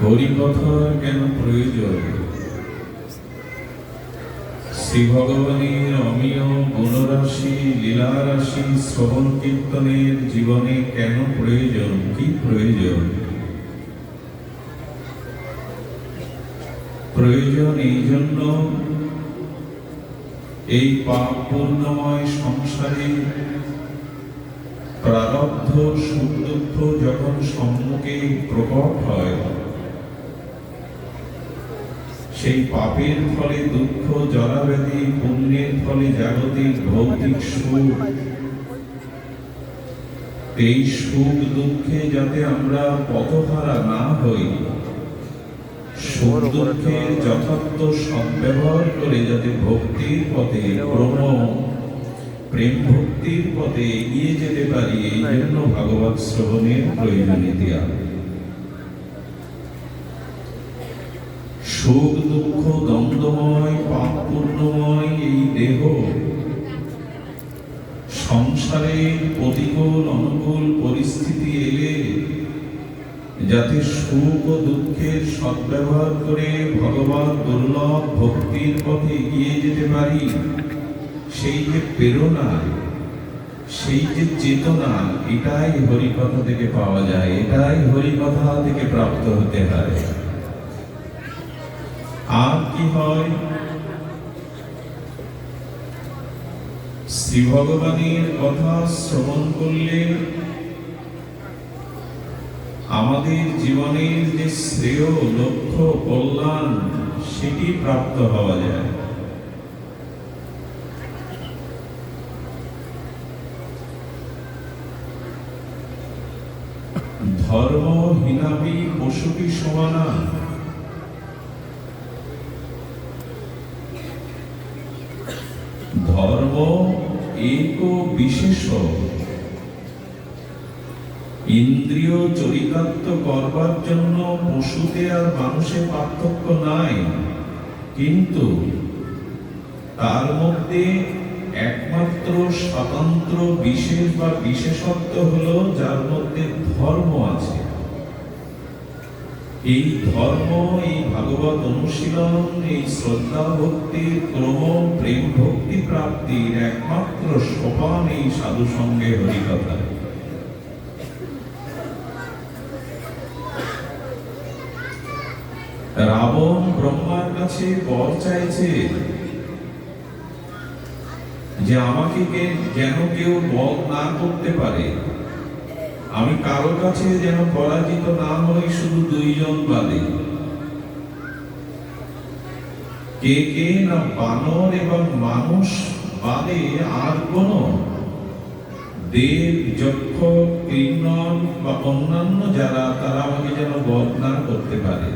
হরিকথার কেন প্রয়োজন? শ্রী ভগবানের অমীয় গুণরাশি লীলারাশি শ্রবণ কীর্তনের জীবনে কেন প্রয়োজন? কি প্রয়োজন? প্রয়োজন এই জন্য, এই পাপপূর্ণময় সংসারে প্রারব্ধ সুখ দুঃখ যখন সম্মুখে প্রকট হয়, সেই পাপের ফলে দুঃখ জরাব্যাধি, পুণ্যের ফলে জাগতিক ভৌতিক সুখ, এই সুখ দুঃখে যাতে আমরা পথহারা না হই, সুখ দুঃখের যথার্থ সদ্ব্যবহার করে যাতে ভক্তির পথে প্রেম ভক্তির পথে এগিয়ে যেতে পারি, এই জন্য ভাগবত শ্রবণের প্রয়োজনীয়তা। সুখ দুঃখ দ্বন্দ্বময় পাপপূর্ণময় এই দেহ সংসারে প্রতিকূল অনুকূল পরিস্থিতি এলে যাতে সুখ ও দুঃখের সদ্ব্যবহার করে ভগবত দুর্লভ ভক্তির পথে এগিয়ে যেতে পারি, সেই যে প্রেরণা, সেই যে চেতনা, এটাই হরিকথা থেকে পাওয়া যায়, এটাই হরিকথা থেকে প্রাপ্ত হতে হয়। আর কি হয়? শ্রী ভগবানের কথা শ্রবণ করলে আমাদের জীবনের যে শ্রেয় লক্ষ্য কল্যাণ, সেটি প্রাপ্ত হওয়া যায়। ধর্ম হীনাবি পশুকি সমানা, ধর্ম এক বিশেষ, ইন্দ্রিয় চরিতার্থ করবার জন্য পশুতে আর মানুষের পার্থক্য নাই, কিন্তু তার মধ্যে একমাত্র স্বতন্ত্র বিশেষ বা বিশেষত্ব হলো যার মধ্যে ধর্ম আছে। এই ধর্ম, এই ভাগবত অনুশীলন, এই শ্রদ্ধা ভক্তির ক্রম প্রেম ভক্তি প্রাপ্তির একমাত্র সোপান এই সাধু সঙ্গে হরিকথা। রাবণ ব্রহ্মার কাছে বর চাইছে যে আমাকে যেন কেউ বধ না করতে পারে, আমি কারো কাছে যেন পরাজিত না হই, শুধু দুইজন বাদে। কে কে না বানর এবং মানুষ বাদে আর কোন দেব যক্ষ কিন্নর বা অন্যান্য যারা, তারা আমাকে যেন বধ না করতে পারে।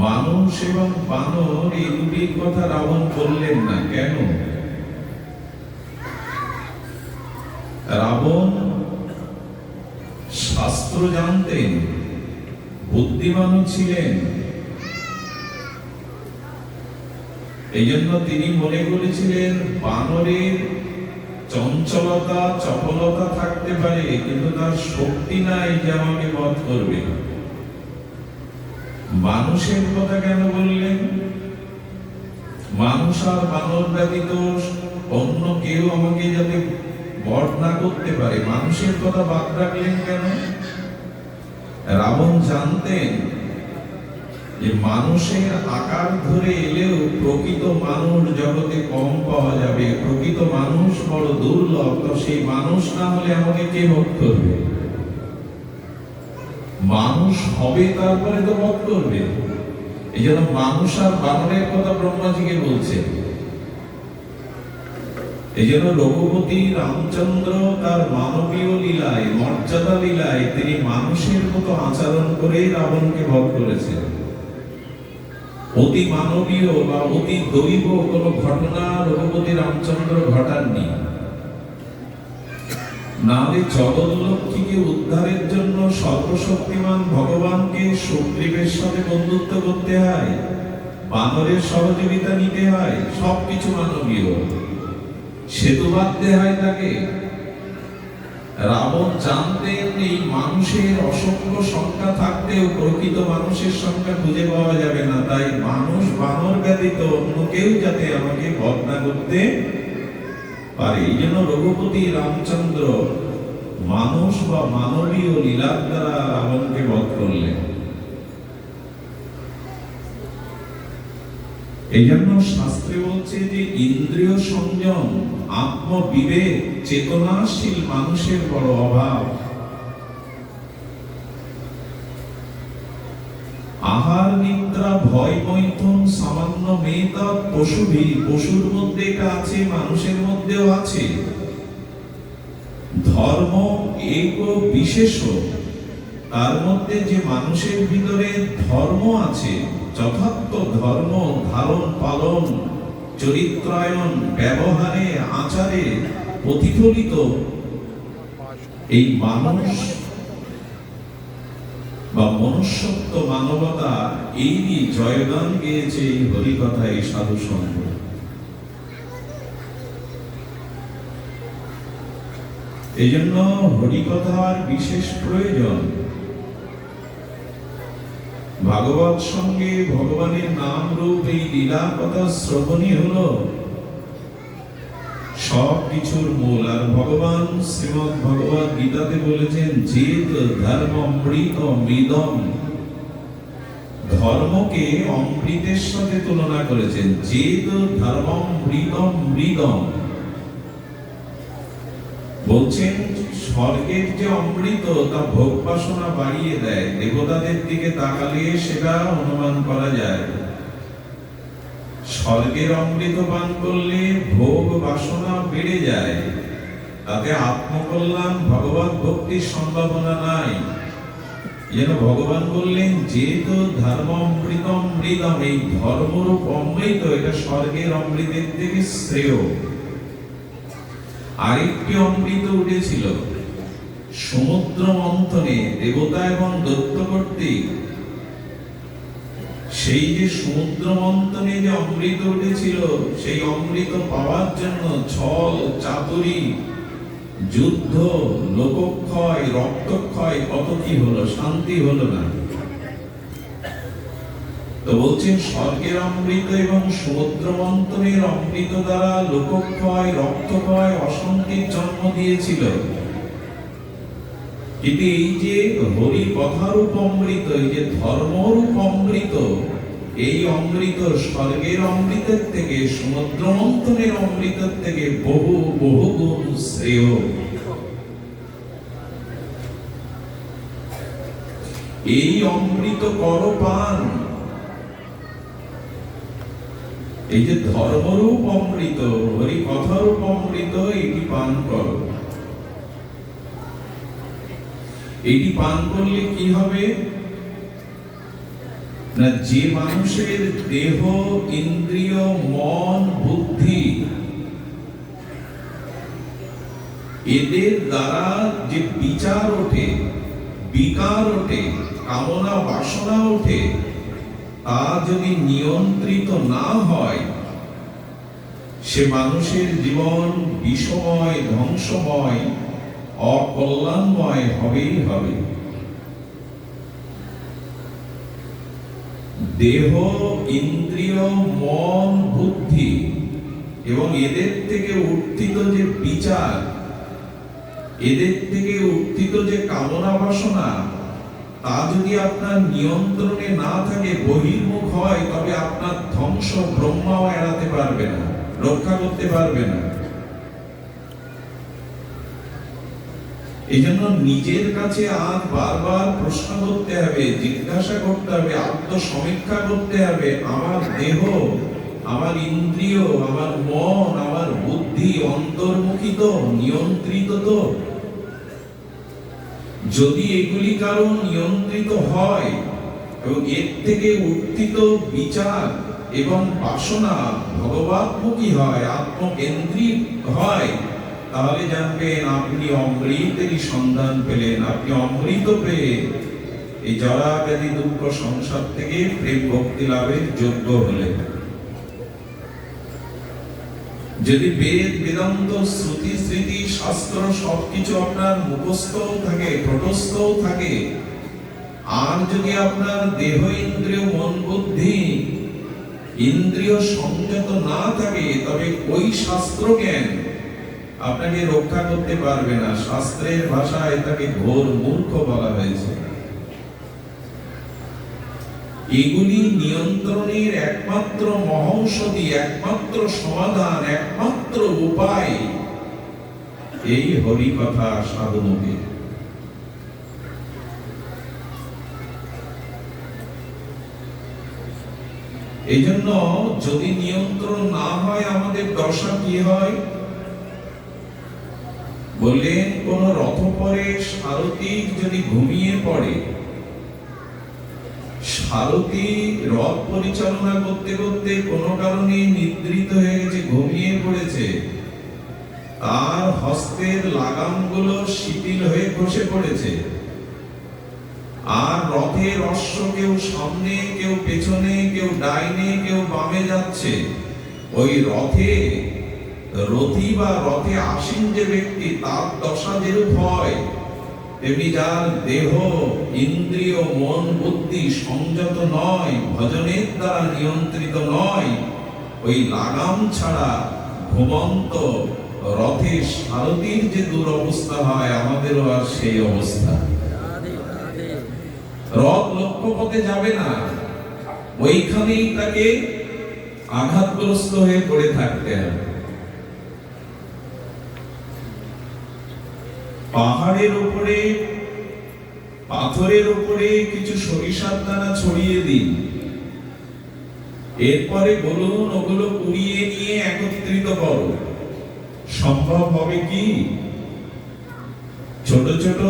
মানুষ এবং বানর এই দুটির কথা রাবণ বললেন না কেন? রাবণ শাস্ত্র জানতেন, বুদ্ধিমান ছিলেন, এই জন্য তিনি মনে করেছিলেন বানরের চঞ্চলতা চপলতা থাকতে পারে, কিন্তু তার শক্তি নাই যে আমাকে বধ করবে। মানুষের কথা কেন বললেন? মানুষ আর বানর ব্যতীত অন্য কেউ আমাকে যাতে বধ না করতে পারে, মানুষের কথা বাদ রাখলেন কেন? রাবণ জানতেন যে মানুষের আকার ধরে এলেও প্রকৃত মানুষ জগতে কম পাওয়া যাবে, প্রকৃত মানুষ বড় দুর্লভ, তো সেই মানুষ না হলে আমাকে কে বধ করবে? মানুষ হবে তারপরে তো বধ করবে। এই জন্য মানুষ আর বানরের কথা ব্রহ্মাজিকে বলছে। এই জন্য রঘুপতি রামচন্দ্র তার মানবীয় লীলায়, মর্যাদা লীলায় তিনি মানুষের মতো আচরণ করে রাবণকে বধ করেছেন। অতি মানবীয় বা অতি দৈব কোন ঘটনা রঘুপতি রামচন্দ্র ঘটাননি। নাহলে জগৎলক্ষ্মীকে উদ্ধারের জন্য সর্বশক্তিমান ভগবানকে সুগ্রীবের সাথে বন্ধুত্ব করতে হয়, বানরের সহযোগিতা নিতে হয়, সবকিছু মানবীয়, সেতু বাঁধতে হয় তাকে। রাবণ জানতেন এই মানুষের অসংখ্য সংখ্যা থাকতেও প্রকৃত মানুষের সংখ্যা খুঁজে পাওয়া যাবে না, তাই মানুষ বানর ব্যতীত অন্য কেউ যাতে আমাকে বধ না করতে পারে। এই জন্য রঘুপতি রামচন্দ্র মানুষ বা মানবীয় লীলার দ্বারা রাবণকে বধ করলেন। এই জন্য শাস্ত্রে বলছে যে ইন্দ্রিয় সংযম, আত্মবিবেক, চেতনাশীল মানুষের বড় অভাব। আহার নিদ্রা ভয় মৈথুন সামান্য মেধা পশুভি, পশুর মধ্যে এটা আছে, মানুষের মধ্যেও আছে। ধর্ম এক বিশেষ, তার মধ্যে যে মানুষের ভিতরে ধর্ম আছে, যথার্থ ধর্ম ধারণ পালন, চরিত্রায়ন, ব্যবহারে আচারে প্রতিফলিত এই মানুষ বা মনুষ্যত্ব, মানবতা, এই জয়গান গেয়েছে এই হরিকথা, এই সাধু সঙ্গ। এই জন্য হরিকথার বিশেষ প্রয়োজন। ভাগবত সঙ্গে ভগবানের নাম রূপ এই লীলা কথা শ্রবণই হলো সব কিছুর মূল। আর ভগবান শ্রীমদ্ ভগবত গীতাতে বলেছেন যেত ধর্ম অমৃত মৃদম, ধর্মকে অমৃতের সাথে তুলনা করেছেন। যেত ধর্ম মৃদম মৃদম বলছেন স্বর্গের যে অমৃত তা ভোগ বাসনা বাড়িয়ে দেয়, দেবতাদের দিকে তাকালে সেটা অনুমান করা যায়। স্বর্গের অমৃত পান করলে ভোগ বাসনা বেড়ে যায়, তাতে আত্মকল্যাণ ভগবত ভক্তির সম্ভাবনা নাই। যেন ভগবান বললেন যেহেতু ধর্ম অমৃতম মৃদম, এই ধর্মরূপ অমৃত এটা স্বর্গের অমৃতের থেকে শ্রেয়। আরেকটি অমৃত উঠেছিল সমুদ্র মন্থনে দেবতা এবং দৈত্য কর্তৃক। সেই যে সমুদ্র মন্থনে যে অমৃত উঠেছিল, সেই অমৃত পাওয়ার জন্য ছল চাতুরী, যুদ্ধ, লোকক্ষয়, রক্তক্ষয়, কত কি হলো, শান্তি হলো না। তো বলছেন স্বর্গের অমৃত এবং সমুদ্র মন্থনের অমৃত দ্বারা লোকক্ষয়, রক্তক্ষয়, অশান্তির জন্ম দিয়েছিল। কিন্তু এই যে হরি কথারূপ অমৃত, এই যে ধর্মরূপ অমৃত, এই অমৃত স্বর্গের অমৃতের থেকে, সমুদ্র মন্থনের অমৃতের থেকে বহু বহু গুণ শ্রেয়। এই অমৃত কর পান, এই যে ধর্মরূপ অমৃত, হরি কথারূপ অমৃত, এটি পান করো। এটি পান করলে কি হবে না, যে মানুষের দেহ, ইন্দ্রিয়, মন, বুদ্ধি, এদের দ্বারা যে বিচার ওঠে, বিকার ওঠে, কামনা বাসনা ওঠে, তা যদি নিয়ন্ত্রিত না হয়, সে মানুষের জীবন বিষময়, ধ্বংসময়, অকল্যাণময় হবেই হবে। দেহ, ইন্দ্রিয়, মন, বুদ্ধি এবং এদের থেকে উত্থিত যে বিচার, এদের থেকে উত্থিত যে কামনা বাসনা, তা যদি আপনার নিয়ন্ত্রণে না থাকে, বহির্মুখ হয়, তবে আপনার ধ্বংস ব্রহ্মাও এড়াতে পারবে না, রক্ষা করতে পারবে না। এই জন্য নিজের কাছে আজ বারবার প্রশ্ন করতে হবে, জিজ্ঞাসা করতে হবে, আত্মসমীক্ষা করতে হবে, আমার দেহ, আমার ইন্দ্রিয়, আমার মন, আমার বুদ্ধি অন্তর্মুখী তো, নিয়ন্ত্রিত তো? যদি এগুলি কারণ নিয়ন্ত্রিত হয় এবং এর থেকে উত্থিত বিচার এবং বাসনা ভগবতমুখী হয়, আত্মকেন্দ্রিক হয়, তাহলে জানবেন আপনি অমৃতেরই সন্ধান পেলেন। আপনি অমৃত পেয়ে এই জরা ব্যাধি দুঃখ সংসার থেকে প্রেম ভক্তি লাভের যোগ্য হলেন। যদি বেদ বেদান্ত শ্রুতি স্মৃতি শাস্ত্র সবকিছু আপনার মুখস্থও থাকে, ঠোঁটস্থও থাকে, আর যদি আপনার দেহ ইন্দ্রিয় মন বুদ্ধি ইন্দ্রিয় সংযত না থাকে, তবে ওই শাস্ত্র জ্ঞান আপনাকে রক্ষা করতে পারবে না। শাস্ত্রের ভাষায় তাকে ঘোর মূর্খ বলা হয়েছে। এগুলি নিয়ন্ত্রণের একমাত্র মহৌষধি, একমাত্র সমাধান, একমাত্র উপায় এই হরি কথা সাধনকে। এই জন্য যদি নিয়ন্ত্রণ না হয় আমাদের দশা কি হয়? বললেন কোন রথপরে সারথি যদি ঘুমিয়ে পড়ে, সারথি রথ পরিচালনা করতে করতে কোনো কারণে নিদ্রিত হয়ে গেছে, ঘুমিয়ে পড়েছে, তার হস্তের লাগামগুলো শিথিল হয়ে খসে পড়েছে, আর রথের অশ্ব কেউ সামনে, কেউ পেছনে, কেউ ডাইনে, কেউ বামে যাচ্ছে। ওই রথে রথী বা রথে আসীন যে ব্যক্তি, তার দশা যেরূপ হয়, তেমনি যার দেহ ইন্দ্রিয় মন বুদ্ধি সংযত নয়, ভজনের দ্বারা নিয়ন্ত্রিত নয়, ওই লাগাম ছাড়া ঘুমন্ত রথে সারথীর যে দুরবস্থা হয়, আমাদেরও আর সেই অবস্থা। রথ লক্ষ্য পথে যাবে না, ওইখানেই তাকে আঘাতগ্রস্ত হয়ে পড়ে থাকতে হবে। পাহাড়ের উপরে পাথরের উপরে কিছু সরিষার দানা ছড়িয়ে দিন, এরপরে বলুন ওগুলো কুড়িয়ে নিয়ে একত্রিত করো। সম্ভব হবে কি? ছোট ছোট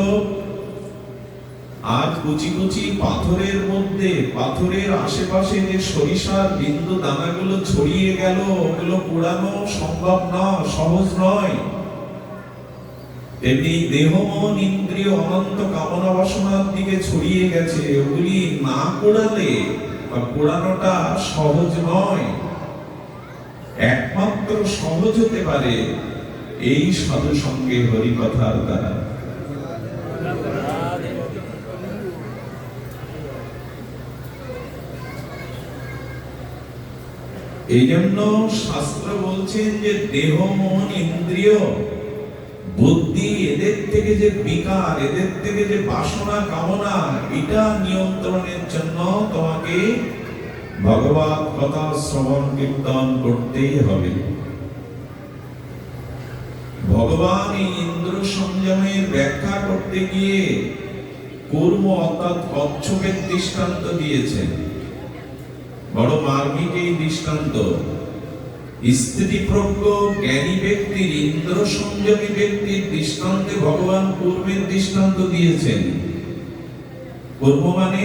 আর কুচি কুচি পাথরের মধ্যে, পাথরের আশেপাশে যে সরিষার বিন্দু দানাগুলো ছড়িয়ে গেল, ওগুলো কুড়ানো সম্ভব না, সহজ নয়। তেমনি দেহ মন ইন্দ্রিয় অনন্ত কামনা বাসনার দিকে ছড়িয়ে গেছে, ওগুলি না কুড়ালে বা কুড়ানোটা সহজ নয়। একমাত্র সহজ হতে পারে এই সাধু সঙ্গে হরি কথার দ্বারা। এই জন্য শাস্ত্র বলছেন যে দেহ মন ইন্দ্রিয় বুদ্ধি, এদের থেকে যে বিকার, এদের থেকে যে বাসনা কামনা, এটা নিয়ন্ত্রণের জন্য তোমাকে ভগবত কথা শ্রবণ কীর্তন করতেই হবে। ভগবান এই ইন্দ্র সংযমের ব্যাখ্যা করতে গিয়ে কূর্ম অর্থাৎ কচ্ছপের দৃষ্টান্ত দিয়েছেন। বড় মার্মিক এই দৃষ্টান্ত। স্থিতিপ্রজ্ঞ জ্ঞানী ব্যক্তির, ইন্দ্র সংযমী ব্যক্তির দৃষ্টান্তে ভগবান কূর্মের দৃষ্টান্ত দিয়েছেন। কূর্ম মানে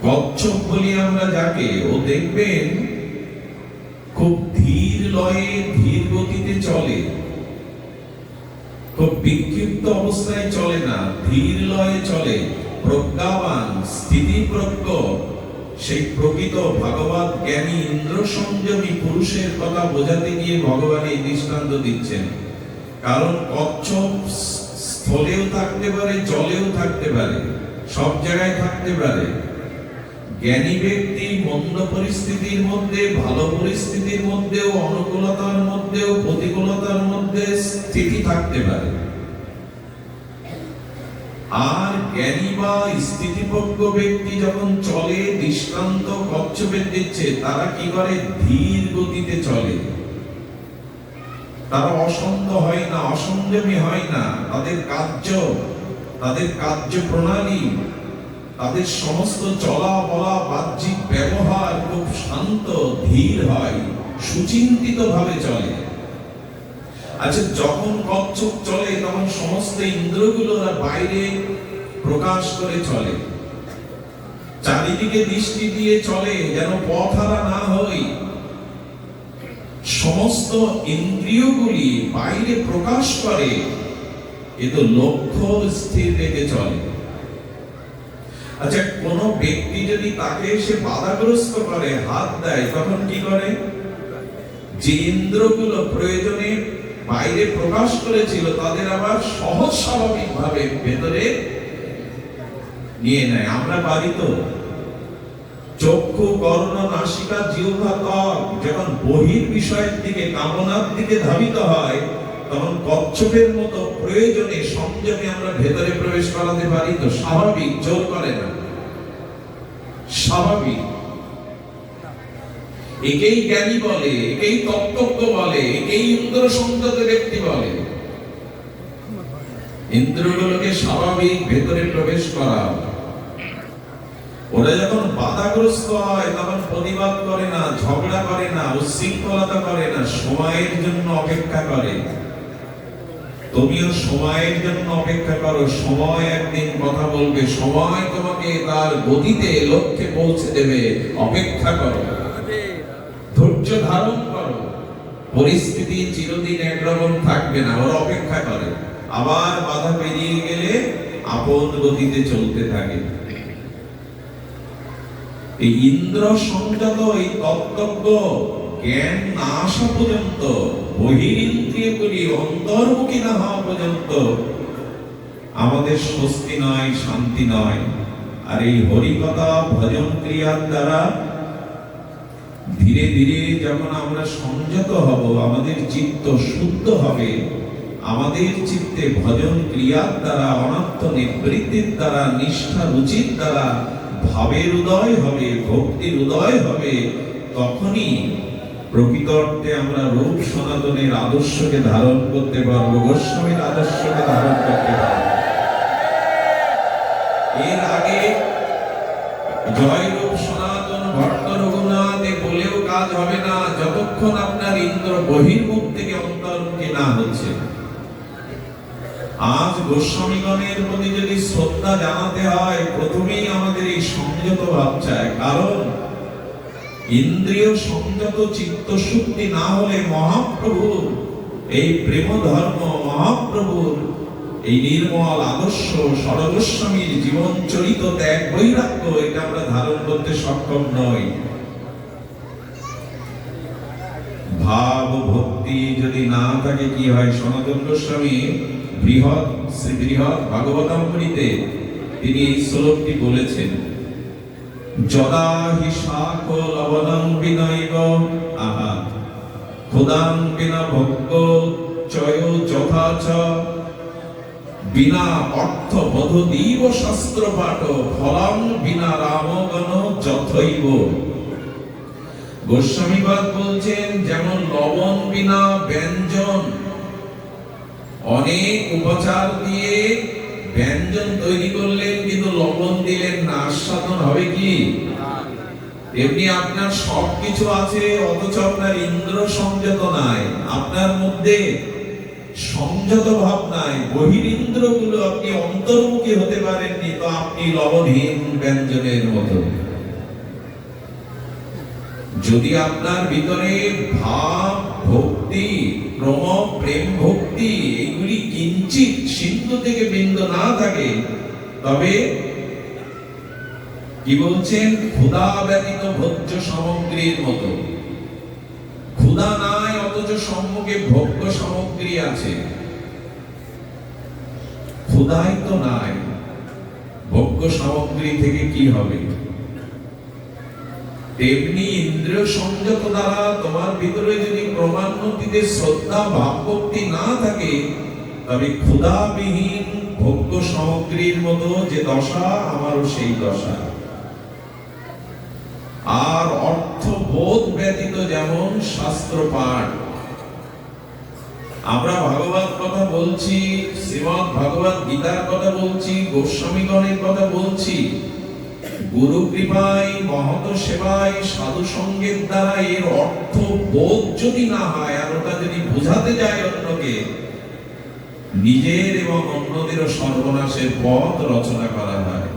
কচ্ছপ বলি আমরা যাকে, ও দেখবেন খুব ধীর লয়ে ধীর গতিতে চলে, খুব বিক্ষিপ্ত অবস্থায় চলে না, ধীর লয়ে চলে। প্রজ্ঞাবান স্থিতিপ্রজ্ঞ সেই প্রকৃত ভগবত জ্ঞানী ইন্দ্র সংযমী পুরুষের কথা বোঝাতে গিয়ে ভগবান এই দৃষ্টান্ত দিচ্ছেন। কারণ কচ্ছপ স্থলেও থাকতে পারে, জলেও থাকতে পারে, সব জায়গায় থাকতে পারে। জ্ঞানী ব্যক্তি মন্দ পরিস্থিতির মধ্যে, ভালো পরিস্থিতির মধ্যেও, অনুকূলতার মধ্যেও, প্রতিকূলতার মধ্যে স্থিতি থাকতে পারে। আর জ্ঞানী বা স্থিতিপ্রজ্ঞ ব্যক্তি যখন চলে, দৃষ্টান্ত কচ্ছপের দিচ্ছে, তারা কি করে? ধীর গতিতে চলে। তারা অসন্ত হয় না, অসংযমী হয় না। তাদের কার্য প্রণালী, তাদের সমস্ত চলা বলা বাহ্যিক ব্যবহার খুব শান্ত ধীর হয়, সুচিন্তিত ভাবে চলে। আচ্ছা, যখন কচ্ছপ চলে তখন সমস্ত ইন্দ্রগুলো বাইরে প্রকাশ করে চলে, চারিদিকে দৃষ্টি দিয়ে চলে, যেন পথহারা না হই। সমস্ত ইন্দ্রিয়গুলি বাইরে প্রকাশ করে, কিন্তু লক্ষ্য স্থির রেখে চলে। আচ্ছা, কোন ব্যক্তি যদি তাকে সে বাধাগ্রস্ত করে, হাত দেয়, তখন কি করে? যে ইন্দ্রগুলো প্রয়োজনে বাইরে প্রকাশ করেছিল তাদের আবার সহজ স্বাভাবিক ভাবে ভেতরে নিয়ে নেয়। আমরা পারি তো? চক্ষু, কর্ণ, নাসিকা, জিহ্বা, ত্বক যখন বহির বিষয়ের দিকে, কামনার দিকে ধাবিত হয়, তখন কচ্ছপের মতো প্রয়োজনে সংযমে আমরা ভেতরে প্রবেশ করাতে পারি তো? স্বাভাবিক, জোর করে না, স্বাভাবিক। একেই জ্ঞানী বলে, একেই তত্ত্বজ্ঞ বলে, একেই ইন্দ্র সংযত ব্যক্তি বলে। ইন্দ্রগুলোকে স্বাভাবিক ভেতরে প্রবেশ করা। ওরা যখন বাধাগ্রস্ত হয় তখন প্রতিবাদ করে না, ঝগড়া করে না, উচ্ছৃঙ্খলতা করে না, সময়ের জন্য অপেক্ষা করে। তুমিও সময়ের জন্য অপেক্ষা করো। সময় একদিন কথা বলবে, সময় তোমাকে তার গতিতে লক্ষ্যে পৌঁছে দেবে। অপেক্ষা করো, ধৈর্য ধারণ করো। পরিস্থিতি চিরদিন একরকম থাকবে না, ওরা অপেক্ষা করে। আবার বাধা পেরিয়ে গেলে আপন গতিতে চলতে থাকে। এই ইন্দ্র সংযত, এই তত্ত্বজ্ঞ জ্ঞান না আসা পর্যন্ত, বহিরিন্দ্রিয়গুলি অন্তর্মুখী না হওয়া পর্যন্ত আমাদের স্বস্তি নয়, শান্তি নয়। আর এই হরিকথা ভজন ক্রিয়ার দ্বারা ধীরে ধীরে যখন আমরা সংযত হব, আমাদের চিত্ত শুদ্ধ হবে, আমাদের চিত্তে ভজন ক্রিয়ার দ্বারা, অনাত্ম নিবৃত্তির দ্বারা, নিষ্ঠা রুচির দ্বারা ভাবের উদয় হবে, ভক্তির উদয় হবে, তখনই প্রকৃত অর্থে আমরা রূপ সনাতনের আদর্শকে ধারণ করতে পারবো, গোস্বামীর আদর্শকে ধারণ করতে পারবো। এর আগে জয় রূপ সনাতন ভট্ট রঘুনাথ বলেও কাজ হবে না, যতক্ষণ আপনার ইন্দ্র বহির্মুখ থেকে অন্তর্মুখী না হচ্ছে। আজ গোস্বামীগণের প্রতি যদি শ্রদ্ধা জানাতে হয়, প্রথমেই আমাদের এই সংযত ভাব চাই। কারণ ইন্দ্রিয় সংযত চিত্ত শুদ্ধি না হলে মহাপ্রভুর এই প্রেম ধর্ম, মহাপ্রভুর এই নির্মল আদর্শ, সরগোস্বামীর জীবন চরিত ত্যাগ বৈরাগ্য, এটা আমরা ধারণ করতে সক্ষম নই। ভাব ভক্তি যদি না থাকে কি হয়? সনাতন গোস্বামী শ্রী বৃহৎ ভাগবতামৃতে তিনি এই শ্লোকটি বলেছেন, যদা হি শাখ লবণং বিনৈব আহা ক্ষুদাং বিনা ভক্ত চয় যথা চ বিনা অর্থ বোধদীব শাস্ত্র পাঠ ফলং বিনা রামগণ যথৈব। গোস্বামীপাদ বলছেন, যেমন লবণ বিনা ব্যঞ্জন, অনেক উপচার দিয়ে ব্যঞ্জন তৈরি করলেন কিন্তু লবণ দিলেন না, আস্বাদন হবে কি? এমনি আপনার সবকিছু আছে অথচ আপনার ইন্দ্র সংযত নাই, আপনার মধ্যে সংযত ভাব নাই, বহিরিন্দ্রগুলো আপনি অন্তর্মুখী হতে পারেননি, তো আপনি লবণহীন ব্যঞ্জনের মতো। যদি আপনার ভিতরে ভাব, ভক্তি, প্রেম ভক্তি এগুলি কিঞ্চিত সিন্ধু থেকে বিন্দু না থাকে, তবে কি বলছেন? ক্ষুধা ব্যতীত ভোজ্য সামগ্রীর মতো। ক্ষুধা নাই অথচ সম্মুখে ভোগ্য সামগ্রী আছে। ক্ষুধাই তো নাই, ভোগ্য সামগ্রী থেকে কি হবে? তেমনি ইন্দ্রিয় সংযত দ্বারা তোমার ভিতরে যদি ক্রমান্বতিতে শ্রদ্ধা, ভাব, ভক্তি না থাকে, তবে ক্ষুধাবিহীন ভোগ্য সামগ্রীর মতো যে দশা, আমারও সেই দশা। আর অর্থবোধ ব্যতীত যেমন শাস্ত্র পাঠ। আমরা ভাগবত কথা বলছি, শ্রীমদ্ ভাগবত গীতার কথা বলছি, গোস্বামীগণের কথা বলছি, গুরু কৃপায়, মহৎ সেবায়, সাধু সঙ্গের দ্বারা এর অর্থ বোধ যদি না হয়, আর ওটা যদি বোঝাতে যায় অন্যকে, নিজের এবং অন্যদেরও সর্বনাশের পথ রচনা করা হয়।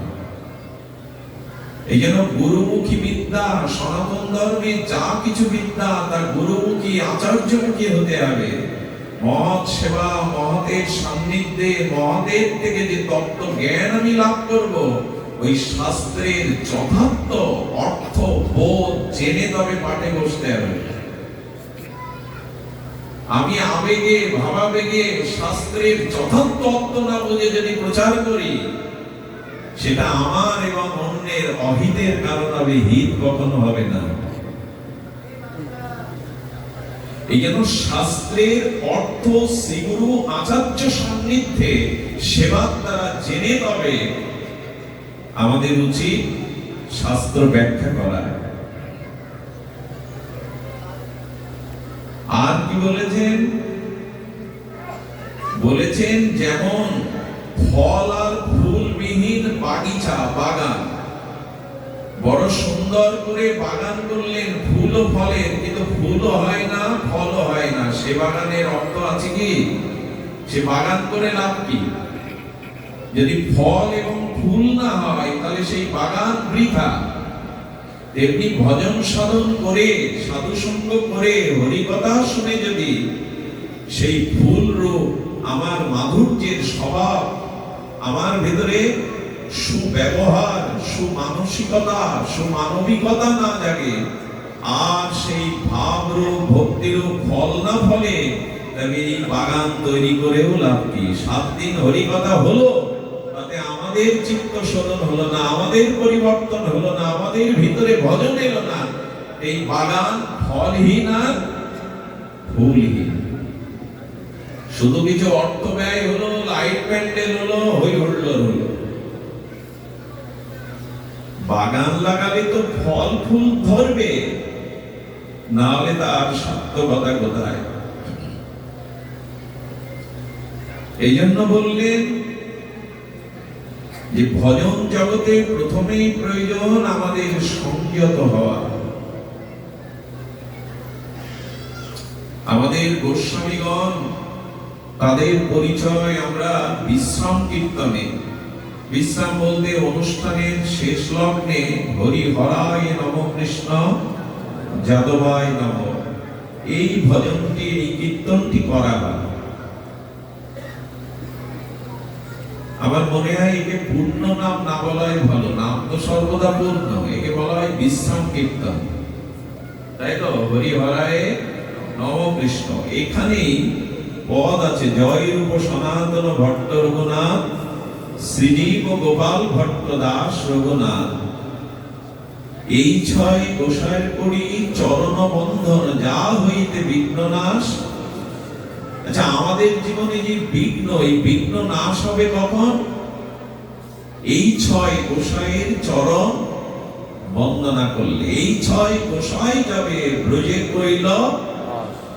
এই জন্য গুরুমুখী বিদ্যা, সনাতন ধর্মে যা কিছু বিদ্যা, তা গুরুমুখী, আচার্যমুখী হতে হবে। মহৎ সেবা, মহতের সান্নিধ্যে, মহতের থেকে যে তত্ত্ব জ্ঞান আমি লাভ করব, ওই শাস্ত্রের যথার্থ অর্থ বোধ জেনে তবে পাঠে বসতে হবে। আমি আবেগে ভাবাবেগে শাস্ত্রের যথার্থ অর্থ না বুঝে যদি প্রচার করি, সেটা আমার এবং অন্যের অহিতের কারণ হবে, হিত কখনো হবে না। এই জন্য শাস্ত্রের অর্থ শ্রীগুরু আচার্য সান্নিধ্যে সেবার দ্বারা জেনে তবে আমাদের উচিত শাস্ত্র ব্যাখ্যা করা। আর কি বলেছেন? বলেছেন যেমন ফল আর ফুলবিহীন বাগিচা, বাগান, বড় সুন্দর করে বাগান করলেন, ফুলও ফলের, কিন্তু ফুলও হয় না, ফলও হয় না, সে বাগানের অর্থ আছে কি? সে বাগান করে লাভ কি? যদি ফল এবং ফুল না হয় তাহলে সেই বাগান বৃথা। তেমনি ভজন সাধন করে, সাধু সঙ্গ করে, হরিকথা শুনে যদি সেই ফুল রূপ আমার মাধুর্যের স্বভাব, আমার ভেতরে সুব্যবহার, সুমানসিকতা, সুমানবিকতা না জাগে, আর সেই ভাবরূপ ভক্তিরূপ ফল না ফলে, তবে এই বাগান তৈরি করেও লাভ কি? 7 দিন হরিকথা হলো, তাতে আমাদের চিত্ত শোধন হলো না, আমাদের পরিবর্তন হলো না, আমাদের ভিতরে ভজন এলো না, এই বাগান ফলহীন আর ফুলহীন। শুধু কিছু অর্থ ব্যয় হলো, লাইট প্যান্ডেল হলো, হই হুল্লোড় হলো। বাগান লাগালে তো ফল ফুল ধরবে, না হলে তার সার্থকতা কোথায়? এই জন্য বললেন যে ভজন জগতে প্রথমেই প্রয়োজন আমাদের সংযত হওয়া। আমাদের গোস্বামীগণ তাদের পরিচয় আমরা বিশ্রাম কীর্তনে, বিশ্রাম বলতে অনুষ্ঠানের শেষ লগ্নে হরি হরায় নম কৃষ্ণ যাদবায় নম, এই ভজনটি, এই কীর্তনটি করা হয়। আমার মনে হয় একে পূর্ণ নাম না বলাই ভালো, নাম তো সর্বদা পূর্ণ, একে বলা হয় বিশ্রাম কীর্তন, তাই তো? হরি হরায় নম কৃষ্ণ, এখানেই পদ আছে, জয় রূপ সনাতন ভট্ট রঘুনাথ, শ্রীজীব গোপাল ভট্ট দাস রঘুনাথ, এই 6 গোসাইয়ের করি চরণ বন্ধন, যা হইতে বিঘ্ন নাশ। আচ্ছা, আমাদের জীবনে যে বিঘ্ন, এই বিঘ্ন নাশ হবে কখন? এই 6 গোসাইয়ের চরণ বন্দনা করলে। এই 6 গোসাই যাবে ব্রজে কইল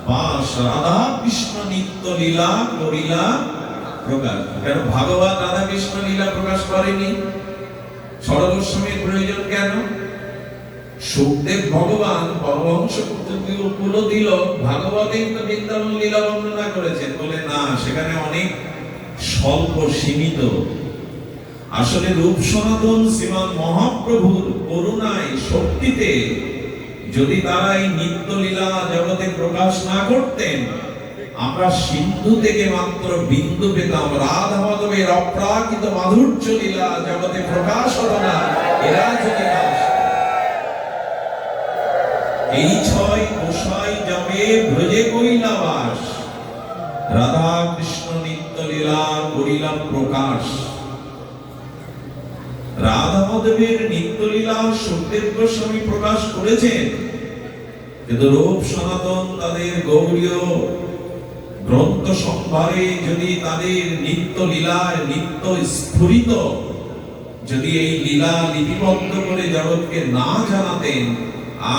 বাস, রাধা কৃষ্ণ নিত্য লীলা করিলা প্রকাশ। কেন ভাগবত রাধা কৃষ্ণ লীলা প্রকাশ করেনি? ষড়গোস্বামীর প্রয়োজন কেন? সুখদেব ভগবান পরমহংস কুল দিল ভাগবতেই তো বৃন্দাবন লীলা বর্ণনা করেছেন, বলে না, সেখানে অনেক স্বল্প সীমিত। আসলে রূপ সনাতন শ্রীমান মহাপ্রভুর করুণায়, শক্তিতে যদি তারা এই নিত্য লীলা জগতে প্রকাশ না করতেন, আমরা সিন্ধু থেকে মাত্র বিন্দু পেতাম। রাধা মাধবের অপ্রাকৃত মাধুর্য লীলা জগতে প্রকাশ হতো না, এরা যদি না। এই 6 গোসাই যাবে ব্রজে কইলা বাস, রাধা কৃষ্ণ নিত্য লীলা করিলা প্রকাশ। রাধা মাধবের নিত্য লীলা সুখদেব গোস্বামী প্রকাশ করেছেন, কিন্তু রূপ সনাতন তাদের গৌড়ীয় গ্রন্থ সম্ভারে যদি তাদের নিত্য লীলার নিত্য স্ফুরিত যদি এই লীলা লিপিবদ্ধ করে জগৎকে না জানাতেন,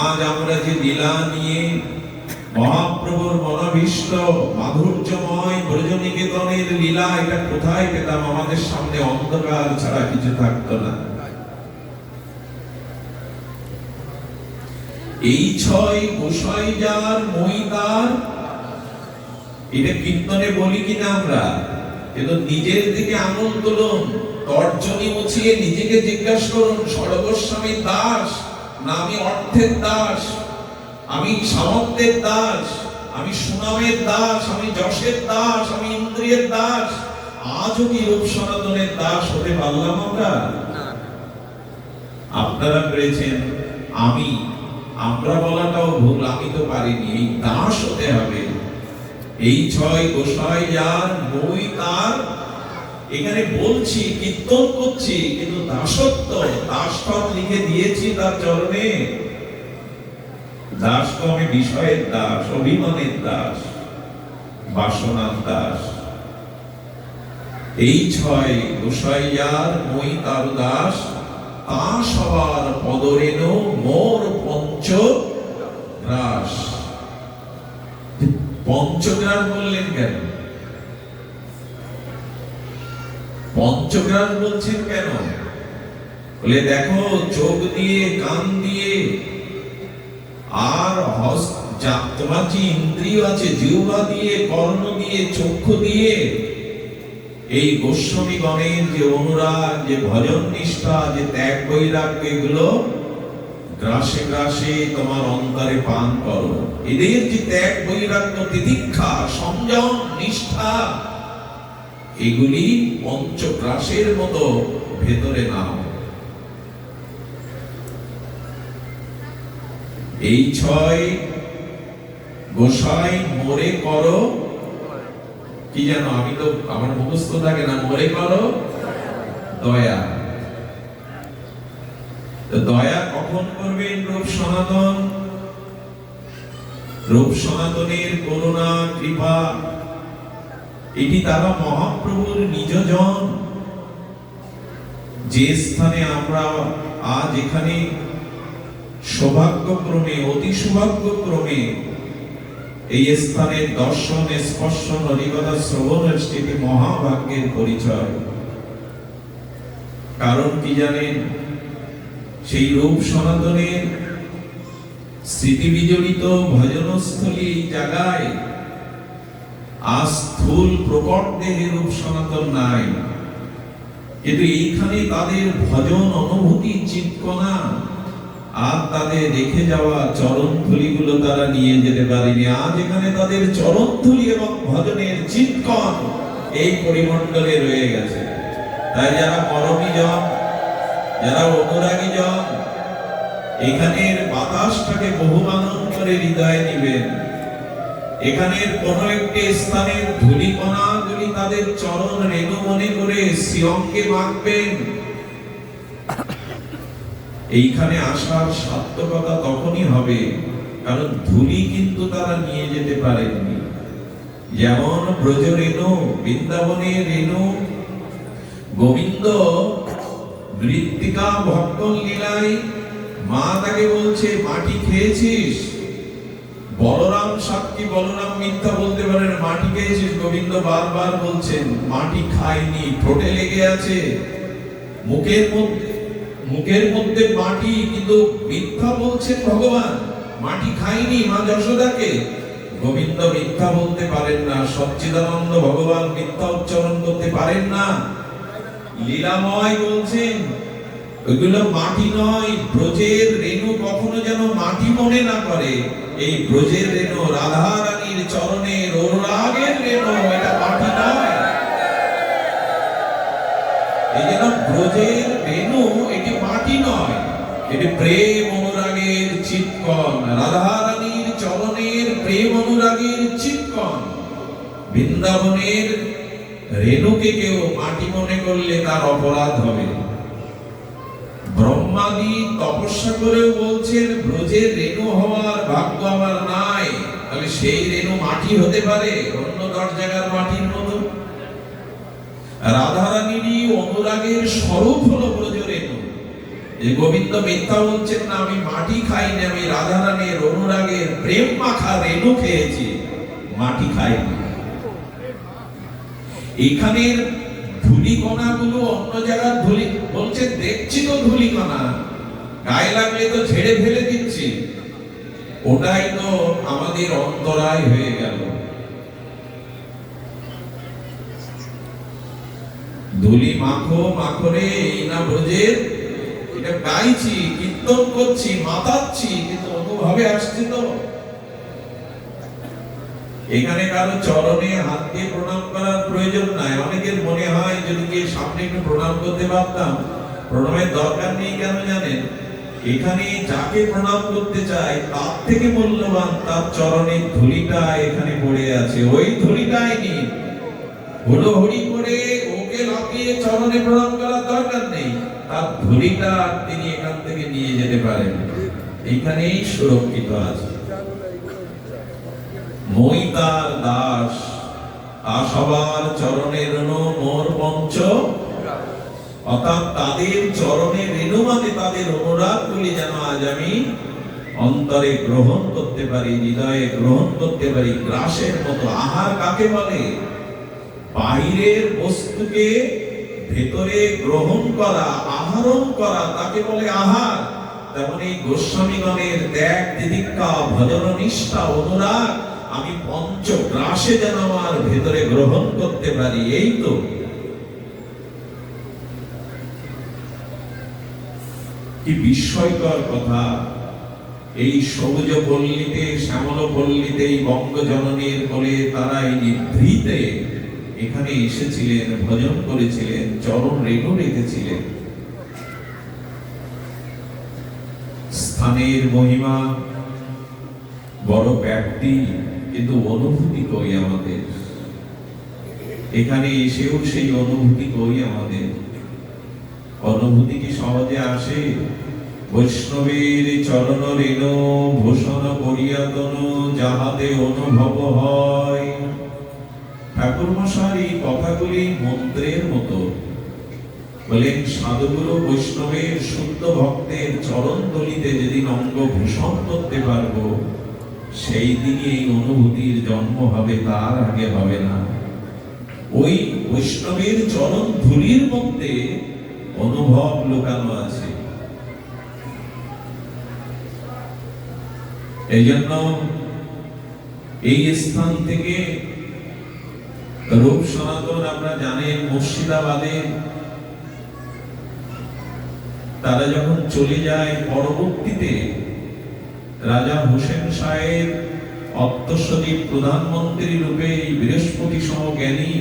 আজ আমরা যে লীলা নিয়ে মহাপ্রভুর মনাভীষ্ট মাধুর্যময় ব্রজনিকেতনের লীলা, এটা কোথায় পেতাম? আমাদের সামনে অন্ধকার ছাড়া কিছু থাকতো না। এই 6 গোসাই যার মহিতার, এটা কীর্তনে বলি কিনা আমরা? কিন্তু নিজের দিকে আঙুল তুলুন, তর্জনী মুছিয়ে নিজেকে জিজ্ঞাসা করুন, ষড়গোস্বামীর দাস না আমি অর্থের দাস, আমি সামর্থ্যের দাস, আমি সুনামের দাস, আমি যশের দাস, আমি ইন্দ্রিয়ের দাস? আজও কি রূপ সনাতনের দাস হতে পারলাম আমরা? আপনারা পেরেছেন, আমরা বলাটাও ভুল, আমি তো পারিনি। এই দাস হতে হবে, এই ছয় গোসাই যার মই তার। এখানে বলছি, কীর্তন করছি, কিন্তু দাসত্ব, দাসত্ব লিখে দিয়েছি তার চরণে। দাস তো আমি বিষয়ের দাস, অভিমানের দাস, বাসনার দাস। এই ছয় গোসাই যার মই তার দাস, তা সবার পদরেণ মোর পঞ্চগ্রাস। পঞ্চগ্রাস বললেন কেন? পঞ্চগ্রাস বলছেন কেন? বলে দেখো, চোখ দিয়ে, কান দিয়ে, আর তোমার যে ইন্দ্রিয় আছে, জিহ্বা দিয়ে, কর্ণ দিয়ে, চক্ষু দিয়ে, এই গোস্বামী গণের যে অনুরাগ, যে ভজন নিষ্ঠা, যে ত্যাগ বৈরাগ্য, এগুলো গ্রাসে গ্রাসে তোমার অন্তরে পান করো। এদের যে ত্যাগ বৈরাগ্য, তিতিক্ষা, সংযম, নিষ্ঠা, এগুলি পঞ্চগ্রাসের মতো ভেতরে নাও। এই ছয় গোসাই মোরে করো কি জানো? আমি তো, আমার মুখস্থ থাকে না। মোরে করো দয়া। দয়া কখন করবেন? রূপ সনাতন। রূপ সনাতনের করুণা, কৃপা, এটি তারা মহাপ্রভুর নিজজন। যে স্থানে আমরা আজ এখানে সৌভাগ্যক্রমে, অতি সৌভাগ্যক্রমে এই স্থানের দর্শন, স্পর্শন, হরিকথা শ্রবণের সেটি মহাভাগ্যের পরিচয়। কারণ কি জানেন? সেই রূপ সনাতনের স্মৃতি বিজড়িত ভজনস্থলী এই জায়গায় আজ স্থূল প্রকট দেহে রূপ সনাতন নাই, কিন্তু এইখানে তাদের ভজন অনুভূতি, চিৎকনা আর তাদের রেখে যাওয়া চরণ ধুলিগুলো তারা নিয়ে যেতে পারেনি। আজ এখানে তাদের চরণ ধুলি এবং ভজনের চিৎকন এই পরিমণ্ডলে রয়ে গেছে। তাই যারা মরমী জন, যারা অনুরাগী জন, এখানের বাতাসটাকে বহুমানন করে হৃদয়ে নিবেন। এখানের কোন একটি স্থানের ধূলিকণাগুলি তাদের চরণ রেণু মনে করে শ্রীঅঙ্গে মাখবেন। এইখানে আসার সার্থকতা তখনই হবে, কারণ ধূলি কিন্তু তারা নিয়ে যেতে পারেননি। যেমন ব্রজ রেণু, বৃন্দাবনের রেণু, গোবিন্দ মৃত্তিকা ভক্তন লীলায় মা তাকে বলছে, মাটি খেয়েছিস? বলরাম সাক্ষী, বলরাম মিথ্যা বলতে পারেন, মাটি খেয়েছিস? গোবিন্দ বারবার বলছেন মাটি খায়নি, ঠোঁটে লেগে আছে, মুখের মধ্যে মাটি, কিন্তু মিথ্যা বলছেন ভগবান, মাটি খায়নি মা যশোদাকে। গোবিন্দ মিথ্যা বলতে পারেন না, সচ্চিদানন্দ ভগবান মিথ্যা উচ্চারণ করতে পারেন না। লীলাময় বলছেন ওইগুলো মাটি নয়। ব্রজের রেণু কখনো যেন মাটি মনে না করে। এই ব্রজের রেণু, রাধা রানীর চরণের অনুরাগের রেণু, এটা মাটি নয়। এই যেন ব্রজের রেণু, এটি মাটি নয়, এটি প্রেম অনুরাগের চিৎকন, রাধা রানীর চরণের প্রেম অনুরাগের চিৎকন। বৃন্দাবনের রেণুকে কেউ মাটি মনে করলে তার অপরাধ হবে। ব্রহ্মাদি তপস্যা করেও বলছেন ব্রজের রেণু হওয়ার ভাগ্য আমার নাই। তাহলে সেই রেণু মাটি হতে পারে অন্য 10 জায়গার মাটির মতো? রাধারানীরই অনুরাগের স্বরূপ হলো ব্রজ রেণু। এই গোবিন্দ মিথ্যা বলছেন না, আমি মাটি খাইনি, আমি রাধারানীর অনুরাগের প্রেম মাখা রেণু খেয়েছি, মাটি খাইনি। এখানের ধূলিকণাগুলো অন্য জায়গার ধূলি বলছে, দেখছি তো ধূলিকণা, গায়ে লাগলে তো ঝেড়ে ফেলে দিচ্ছি, ওটাই তো আমাদের অন্তরায় হয়ে গেল। ধূলি মাখো মাখরে এই না ব্রজের, এটা গাইছি, কীর্তন করছি, মাতাচ্ছি, কিন্তু অনুভবে আসছে তো। এখানে কারো চরণে হাত দিয়ে প্রণাম করার প্রয়োজন নাই। অনেকের মনে হয় যদি গিয়ে সামনে একটু প্রণাম করতে পারতাম। প্রণামের দরকার নেই, কেন জানেন? এখানে যাকে প্রণাম করতে চায় তার থেকে মূল্যবান তার চরণের ধুলিটা এখানে পড়ে আছে, ওই ধুলিটাই নিন। হুড়োহুড়ি করে ওকে লাফিয়ে চরণে প্রণাম করার দরকার নেই, তার ধুলিটা তিনি এখান থেকে নিয়ে যেতে পারেন, এখানেই সুরক্ষিত আছে। মই তার দাস, সবার চরণে রেণু মোর পঞ্চ, অর্থাৎ তাদের চরণে রেণু মানে তাদের অনুরাগ গুলি যেন আজ আমি অন্তরে গ্রহণ করতে পারি, হৃদয়ে গ্রহণ করতে পারি। গ্রাসের মতো আহার কাকে বলে? বাহিরের বস্তুকে ভেতরে গ্রহণ করা, আহরণ করা, তাকে বলে আহার। তেমন এই গোস্বামীগণের ত্যাগ, তিতিক্ষা, ভজন নিষ্ঠা, অনুরাগ আমি পঞ্চগ্রাসে যেন আমার ভেতরে গ্রহণ করতে পারি, এই তো। কি বিস্ময়কর কথা! এই সবুজ পল্লীতে, শ্যামল পল্লীতে, এই বঙ্গজননীর কোলে তারা এই নিভৃতে এখানে এসেছিলেন, ভজন করেছিলেন, চরণ রেণু রেখেছিলেন। স্থানের মহিমা বড় ব্যাপ্তি, কিন্তু অনুভূতি কই আমাদের? এখানে এসেও সেই অনুভূতি কই আমাদের? অনুভূতি কি সহজে আসে? বৈষ্ণবের চরণ রেণু ভূষণ করিয়া তনু যাহাতে অনুভব হয়। ঠাকুর মশাই এই কথাগুলি মন্ত্রের মতো বলেন। সাধুগুরু বৈষ্ণবের শুদ্ধ ভক্তের চরণ তলিতে যেদিন অঙ্গ ভূষণ করতে পারবো, সেই দিনই এই অনুভূতির জন্ম হবে, তার আগে হবে না। ওই বৈষ্ণবের চরণ ধুলির মধ্যে অনুভব লুকানো আছে। এই জন্য এই স্থান থেকে রূপ সনাতন, আপনারা জানেন, মুর্শিদাবাদে তারা যখন চলে যায়, পরবর্তীতে রাজা হোসেন শাহের অত্তসদী প্রধানমন্ত্রী রূপে এই বৃহস্পতি সম জ্ঞানী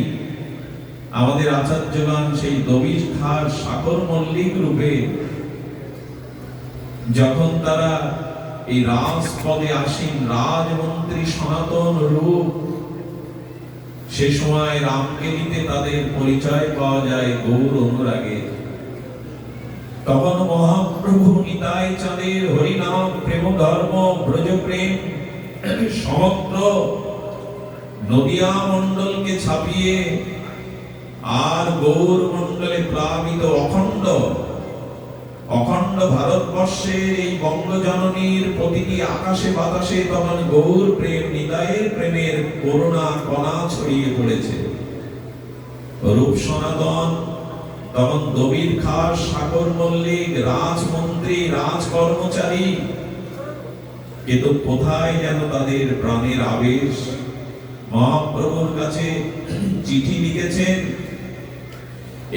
আমাদের আচার্যগণ সেই দবির খার সাগর মল্লিক রূপে যখন তারা এই রাজপদে আসীন, রাজমন্ত্রী সনাতন রূপ, সে সময় রামকেলিতে তাদের পরিচয় পাওয়া যায় গৌর অনুরাগে। তখন মহাপ্রভু নিতাই চাঁদের হরিনাম প্রেম ধর্ম ব্রজ প্রেম সমগ্র নদিয়া মণ্ডলকে ছাপিয়ে আর গৌর মণ্ডলে প্লাবিত অখণ্ড অখণ্ড ভারতবর্ষের এই বঙ্গজননীর প্রতিটি আকাশে বাতাসে তখন গৌর প্রেম, নিতাইয়ের প্রেমের করুণা কণা ছড়িয়ে পড়েছে। রূপ সনাতন তখন দবির খাস, সাগর মল্লিক, রাজমন্ত্রী, রাজকর্মচারী, কিন্তু কোথায় যেন তাদের প্রাণের আবেশ। মহাপ্রভুর কাছে চিঠি লিখেছেন,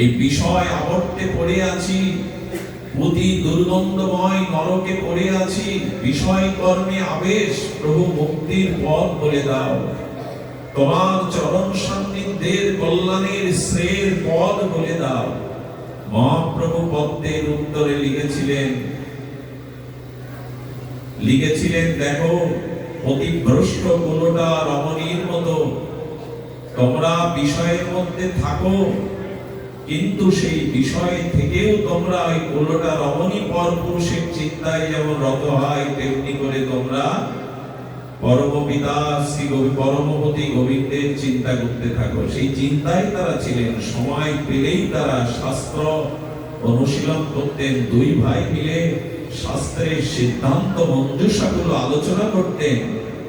এই বিষয় আবর্তে পড়ে আছি, অতি দুর্গন্ধময় নরকে পড়ে আছি, বিষয় কর্মে আবেশ, প্রভু মুক্তির পথ বলে দাও, তোমার চরণ সান্নিধ্যের কল্যাণের শ্রেয়ের পথ বলে দাও। মহাপ্রভু পদ্মের উত্তরে লিখেছিলেন, দেখো অতিভ্রষ্ট কোলোটা রমণীর মতো তোমরা বিষয়ের মধ্যে থাকো, কিন্তু সেই বিষয় থেকেও তোমরা ওই কোলোটা রমণী পরপুরুষের চিন্তায় যেমন রত হয়, তেমনি করে তোমরা পরমপিতা শ্রী পরমপতি গোবিন্দের চিন্তা করতে থাকো। সেই চিন্তায় তারা ছিলেন। সময় পেলেই তারা শাস্ত্র অনুশীলন করতেন, দুই ভাই মিলে শাস্ত্রের সিদ্ধান্ত মঞ্জুষাগুলো আলোচনা করতেন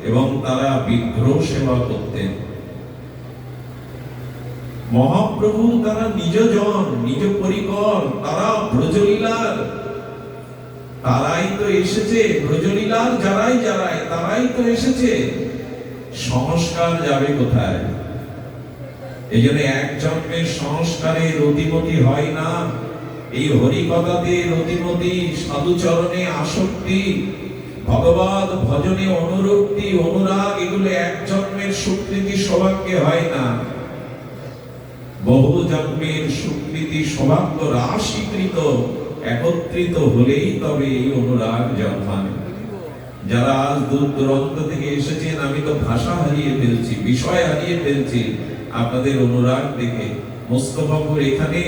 এবং তারা বিগ্রহ সেবা করতেন। মহাপ্রভু তারা নিজজন, নিজ পরিকর, তারা ব্রজলীলার, তারাই তো এসেছে, ব্রজলীলার যারাই তারাই তো এসেছে। সংস্কার যাবে কোথায়? এই জন্য এক জন্মের সংস্কারে রতিমতি হয় না। এই হরিকথাতে রতিমতি, সাধুচরণে আসক্তি, ভগবত ভজনে অনুরক্তি, অনুরাগ, এগুলো এক জন্মের স্বীকৃতি সৌভাগ্যে হয় না। বহু জন্মের স্বীকৃতি সৌভাগ্য রাশিকৃত একত্রিত হলেই তবে এই অনুরাগ জন্মায়। যারা আজ দূর দূরান্ত থেকে এসেছেন, আমি তো ভাষা হারিয়ে ফেলছি, বিষয় হারিয়ে ফেলছি আপনাদের অনুরাগ দেখে। মোস্তফাপুর এখানে,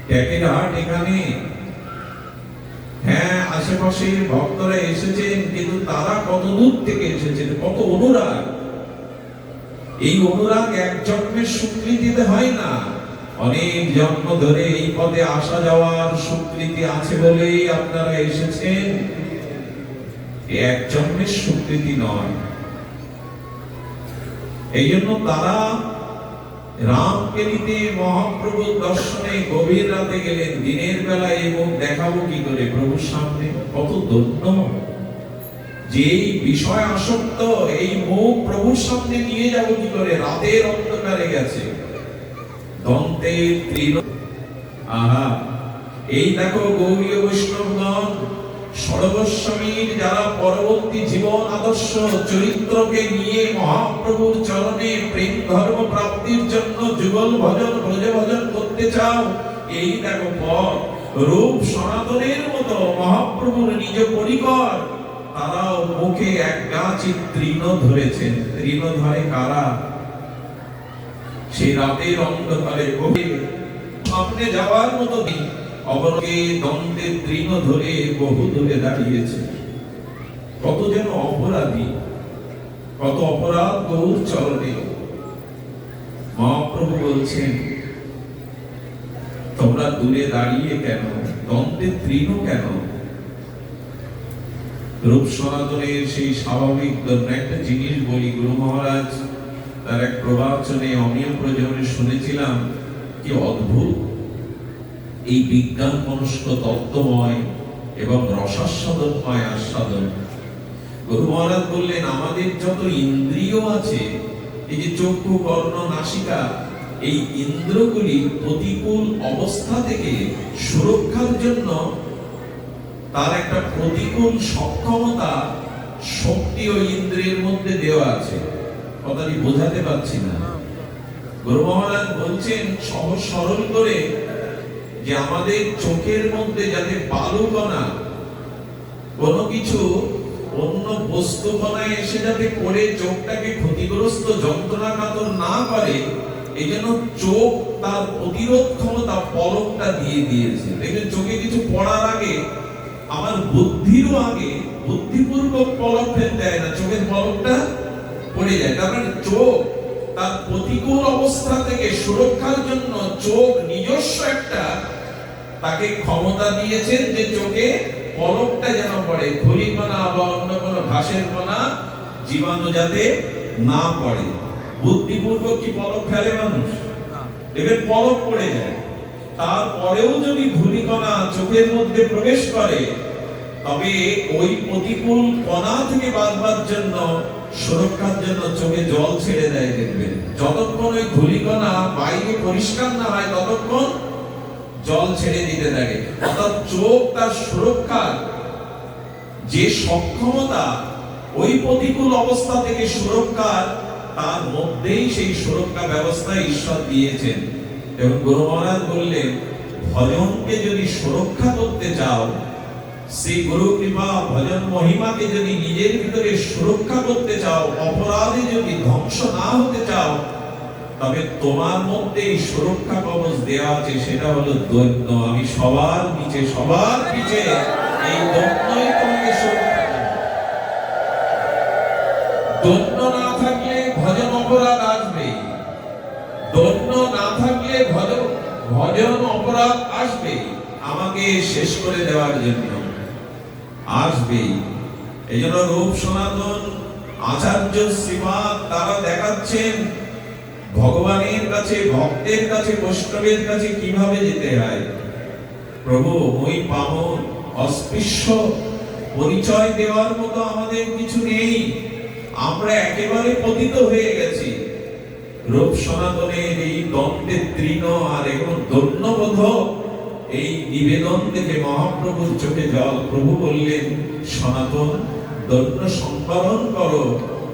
ট্যাকেরহাট এখানে, হ্যাঁ আশেপাশে ভক্তরা এসেছেন, কিন্তু তারা কত দূর থেকে এসেছেন, কত অনুরাগ। এই অনুরাগ এক জন্মের স্বীকৃতিতে হয় না, অনেক জন্ম ধরে এই পদে আসা যাওয়ার স্বীকৃতি আছে বলেই আপনারা এসেছেন, এক জন্মের স্বীকৃতি নয়। এই জন্য তারা রামকে নিতে মহাপ্রভুর দর্শনে গভীর রাতে গেলেন, দিনের বেলায় এবং দেখাবো কি করে প্রভুর সামনে। কত ধন্য যে বিষয় আসক্ত, এই মুখ প্রভুর সামনে নিয়ে যাব কি করে, রাতের অন্ধকারে গেছে। দন্তে ত্রিন, আহা এই দেখো গৌরীয় বৈষ্ণবগণ, সর্বস্বামীর যারা পরবর্তী জীবন আদর্শ চরিত্রকে নিয়ে মহাপ্রভুর চরণে প্রেম ধর্ম প্রাপ্তির জন্য যুগল ভজন ব্রজ ভজন করতে চাও, এই দেখো পথ। রূপ সনাতনের মতো মহাপ্রভুর নিজ পরিকর, তারাও মুখে এক গাছি তৃণ ধরেছেন। তৃণ ধরে কারা? সেই রাতের অন্ধকারে সামনে যাওয়ার মতো নেই, অবরকে দন্তে তৃণ ধরে বহু দূরে দাঁড়িয়েছে। কত যেন অপরাধী, কত অপরাধ গৌর চরণে। মহাপ্রভু বলছেন, তোমরা দূরে দাঁড়িয়ে কেন, দন্তে তৃণ কেন? রূপ সনাতনের সেই স্বাভাবিক ধর্ম। একটা জিনিস বলি, গুরু মহারাজ তার এক প্রবচনে অমিয় প্রজনে শুনেছিলাম, কি অদ্ভুত এই বিজ্ঞান মনস্ক তত্ত্বময় এবং রসাস্বাদনময় আস্বাদন। গুরু মহারাজ বললেন, আমাদের যত ইন্দ্রিয় আছে, এই যে চক্ষু কর্ণ নাসিকা, এই ইন্দ্রগুলি প্রতিকূল অবস্থা থেকে সুরক্ষার জন্য তার একটা প্রতিকূল সক্ষমতা শক্তি ও ইন্দ্রিয়ের মধ্যে দেওয়া আছে। কথাটি বোঝাতে পারছি না। গুরু মহারাজ বলছেন সহজ সরল করে, যে আমাদের চোখের মধ্যে যাতে বালুকণা, কোনো কিছু অন্য বস্তু কণায় এসে যাতে পড়ে চোখটাকে ক্ষতিগ্রস্ত যন্ত্রণাকাতর না করে, এই জন্য চোখ তার প্রতিরোধ ক্ষমতা পলকটা দিয়ে দিয়েছে। দেখবেন চোখে কিছু পড়ার আগে, আমার বুদ্ধিরও আগে বুদ্ধিপূর্বক পলক ফেলতে দেয় না, চোখের পলকটা পড়ে যায়। তার মানে চোখ তার প্রতিকূল অবস্থা থেকে সুরক্ষার জন্য চোখ নিজস্ব একটা তাকে ক্ষমতা দিয়েছেন, যে চোখে পলকটা যেন পড়ে, ধূলিকণা বা অন্য কোনো ঘাসের কণা জীবাণু যাতে না পড়ে। বুদ্ধিপূর্বক কি পলক ফেলে মানুষ? এবার পলক পড়ে যায়, তারপরেও যদি ধূলিকণা চোখের মধ্যে প্রবেশ করে, তবে ওই প্রতিকূল কণা থেকে বাঁচবার জন্য, সুরক্ষার জন্য চোখে জল ছেড়ে দেয়। দেখবেন যতক্ষণ ওই ধূলিকণা বাইরে পরিষ্কার না হয়, ততক্ষণ জল ছেড়ে দিতে থাকে। অর্থাৎ চোখ তার সুরক্ষার যে সক্ষমতা, ওই প্রতিকূল অবস্থা থেকে সুরক্ষার, তার মধ্যেই সেই সুরক্ষা ব্যবস্থা ঈশ্বর দিয়েছেন। এবং গুরু মহারাজ বললেন, ভজনকে যদি সুরক্ষা করতে চাও, সেই গুরু কৃপা ভজন মহিমাকে যদি নিজের ভিতরে সুরক্ষা করতে চাও, অপরাধে যদি ধ্বংস না হতে চাও, তবে তোমার মধ্যে এই সুরক্ষা কবচ দেওয়া আছে, সেটা হলো দৈন্য। আমি সবার নিচে, সবার পিছে, এই দৈন্যই তোমাকে সুরক্ষা দেবে। দৈন্য না থাকলে ভজন অপরাধ আসবে, দৈন্য না থাকলে ভজন অপরাধ আসবে, আমাকে শেষ করে দেওয়ার জন্য আসবে। এই জন্য রূপ সনাতন আচার্য শ্রীপাদ তারা দেখাচ্ছেন ভগবানের কাছে, ভক্তের কাছে, বৈষ্ণবের কাছে কিভাবে যেতে হয়। প্রভু ওই পাবন অস্পৃশ্য পরিচয় দেওয়ার মতো আমাদের কিছু নেই, আমরা একেবারে পতিত হয়ে গেছি। রূপ সনাতনের এই দ্বন্দ্বের তৃণ আর এখন দৈন্যবোধ, এই নিবেদন দেখে মহাপ্রভুর চোখে জল। প্রভু বললেন, সনাতন দৈন্য সংবরণ করো,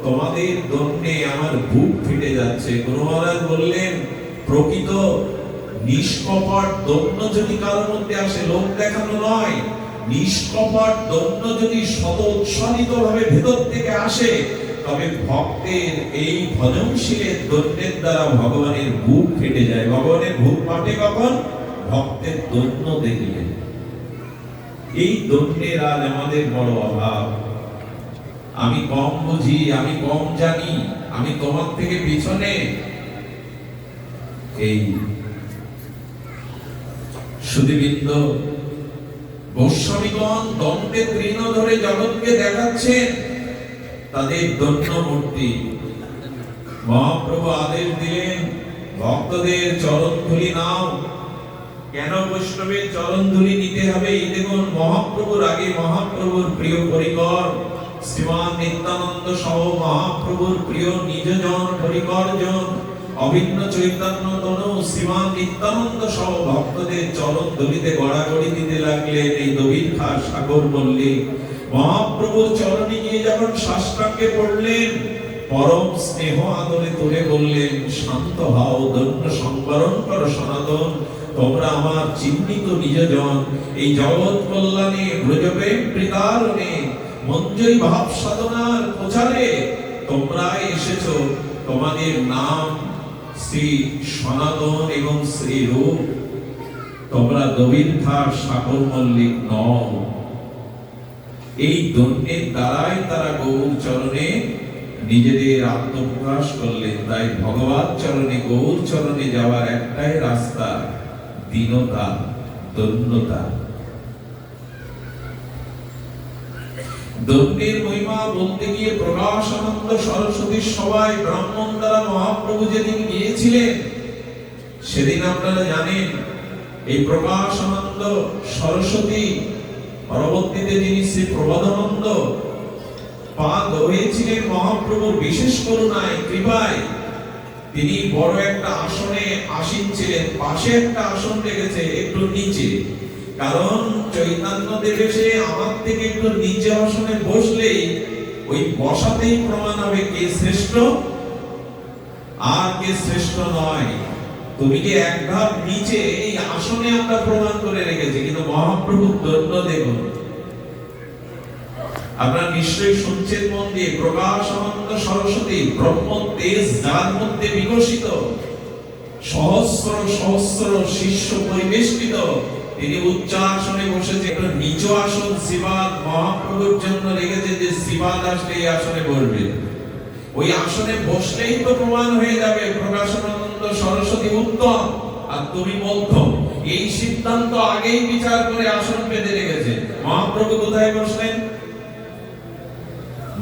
তোমাদের দৈন্যে আমার বুক ফেটে যাচ্ছে। গুরু মহারাজ বললেন, প্রকৃত নিষ্কপট দৈন্য যদি কারোর মধ্যে আসে, লোক দেখানো নয়, নিষ্কপট দৈন্য যদি সতোৎসাহিত ভাবে ভেতর থেকে আসে, তবে ভক্তের এই ভজনশীলের দৈন্যের দ্বারা ভগবানের বুক ফেটে যায়। ভগবানের বুক ফাটে কখন? ভক্তের দৈন্য দেখলে। এই দৈন্যের আজ আমাদের বড় অভাব। আমি কম বুঝি, আমি কম জানি, আমি তোমার থেকে পিছনে। এই সুধীবৃন্দ গোস্বামীগণ দ্বন্দ্বে তৃণ ধরে জগৎকে দেখাচ্ছেন তাদের দৈন্য মূর্তি। মহাপ্রভু আদেশ দিলেন, ভক্তদের চরণ ধুলি নাও। কেন বৈষ্ণবের চরণ ধুলি নিতে হবে? এই দেখুন, মহাপ্রভুর আগে মহাপ্রভুর প্রিয় পরিকর শ্রীমান নিত্যানন্দ সহ মহাপ্রভুর প্রিয় নিজজন পরিকরজন অভিন্ন চৈতন্য তনু শ্রীমান নিত্যানন্দ সহ ভক্তদের চরণ ধুলিতে গড়াগড়ি দিতে লাগলেন। এই দবিরখা সাগর মল্লিক মহাপ্রভুর চরণে গিয়ে যখন সাষ্টাঙ্গে পড়লেন, পরম স্নেহ আদরে তুলে বললেন, শান্ত হও, দৈন্য সংবরণ করো সনাতন, তোমরা আমার চিহ্নিত নিজজন। এই জগৎ কল্যাণে ব্রজপ্রেম প্রীতারণে মঞ্জরি ভাব সাধনার প্রচারে তোমরা এসেছো। তোমাদের নাম শ্রী সনাতন এবং শ্রী রূপ, তোমরা দবিরখা সাগর মল্লিক নও। এই দৈন্যের দ্বারাই তারা গৌর চরণে নিজেদের আত্মপ্রকাশ করলেন। তাই ভগবান চরণে, গৌর চরণে যাওয়ার একটাই রাস্তা, দীনতা, দৈন্যতা। দৈন্যের মহিমা বলতে গিয়ে প্রকাশানন্দ সরস্বতীর সভায় ব্রাহ্মণ দ্বারা মহাপ্রভু যেদিন গিয়েছিলেন, সেদিন আপনারা জানেন এই প্রকাশানন্দ সরস্বতী, পরবর্তীতে যিনি শ্রী প্রবোধানন্দ পাদ হয়েছিলেন মহাপ্রভুর বিশেষ করুণায়, কৃপায়। তিনি বড় একটা আসনে আসীন ছিলেন, পাশে একটা আসন রেখেছে একটু নিচে, কারণ চৈতন্য দেব এসে আমার থেকে একটু নিচে আসনে বসলেই ওই বসাতেই প্রমাণ হবে কে শ্রেষ্ঠ আর কে শ্রেষ্ঠ নয়। তুমি যে এক ধাপ নিচে, এই আসনে আমরা প্রমাণ করে রেখেছি, কিন্তু মহাপ্রভুর দৈন্য দেখুন। আপনারা নিশ্চয়ই শুনছেন মন দিয়ে, প্রকাশানন্দ সরস্বতী ব্রহ্ম তেজ যার মধ্যে বিকশিত, সহস্র সহস্র শিষ্য পরিবেষ্টিত, তিনি উচ্চ আসনে বসেছে। একটা নিচ আসন শিবাদ মহাপ্রভুর জন্য রেখেছে, যে শিবাদ আসলে এই আসনে বসবে। ওই আসনে বসলেই তো প্রমাণ হয়ে যাবে প্রকাশানন্দ সরস্বতী উত্তম আর তুমি মধ্যম। এই সিদ্ধান্ত আগেই বিচার করে আসন পেতে রেখেছে। মহাপ্রভু কোথায় বসলেন?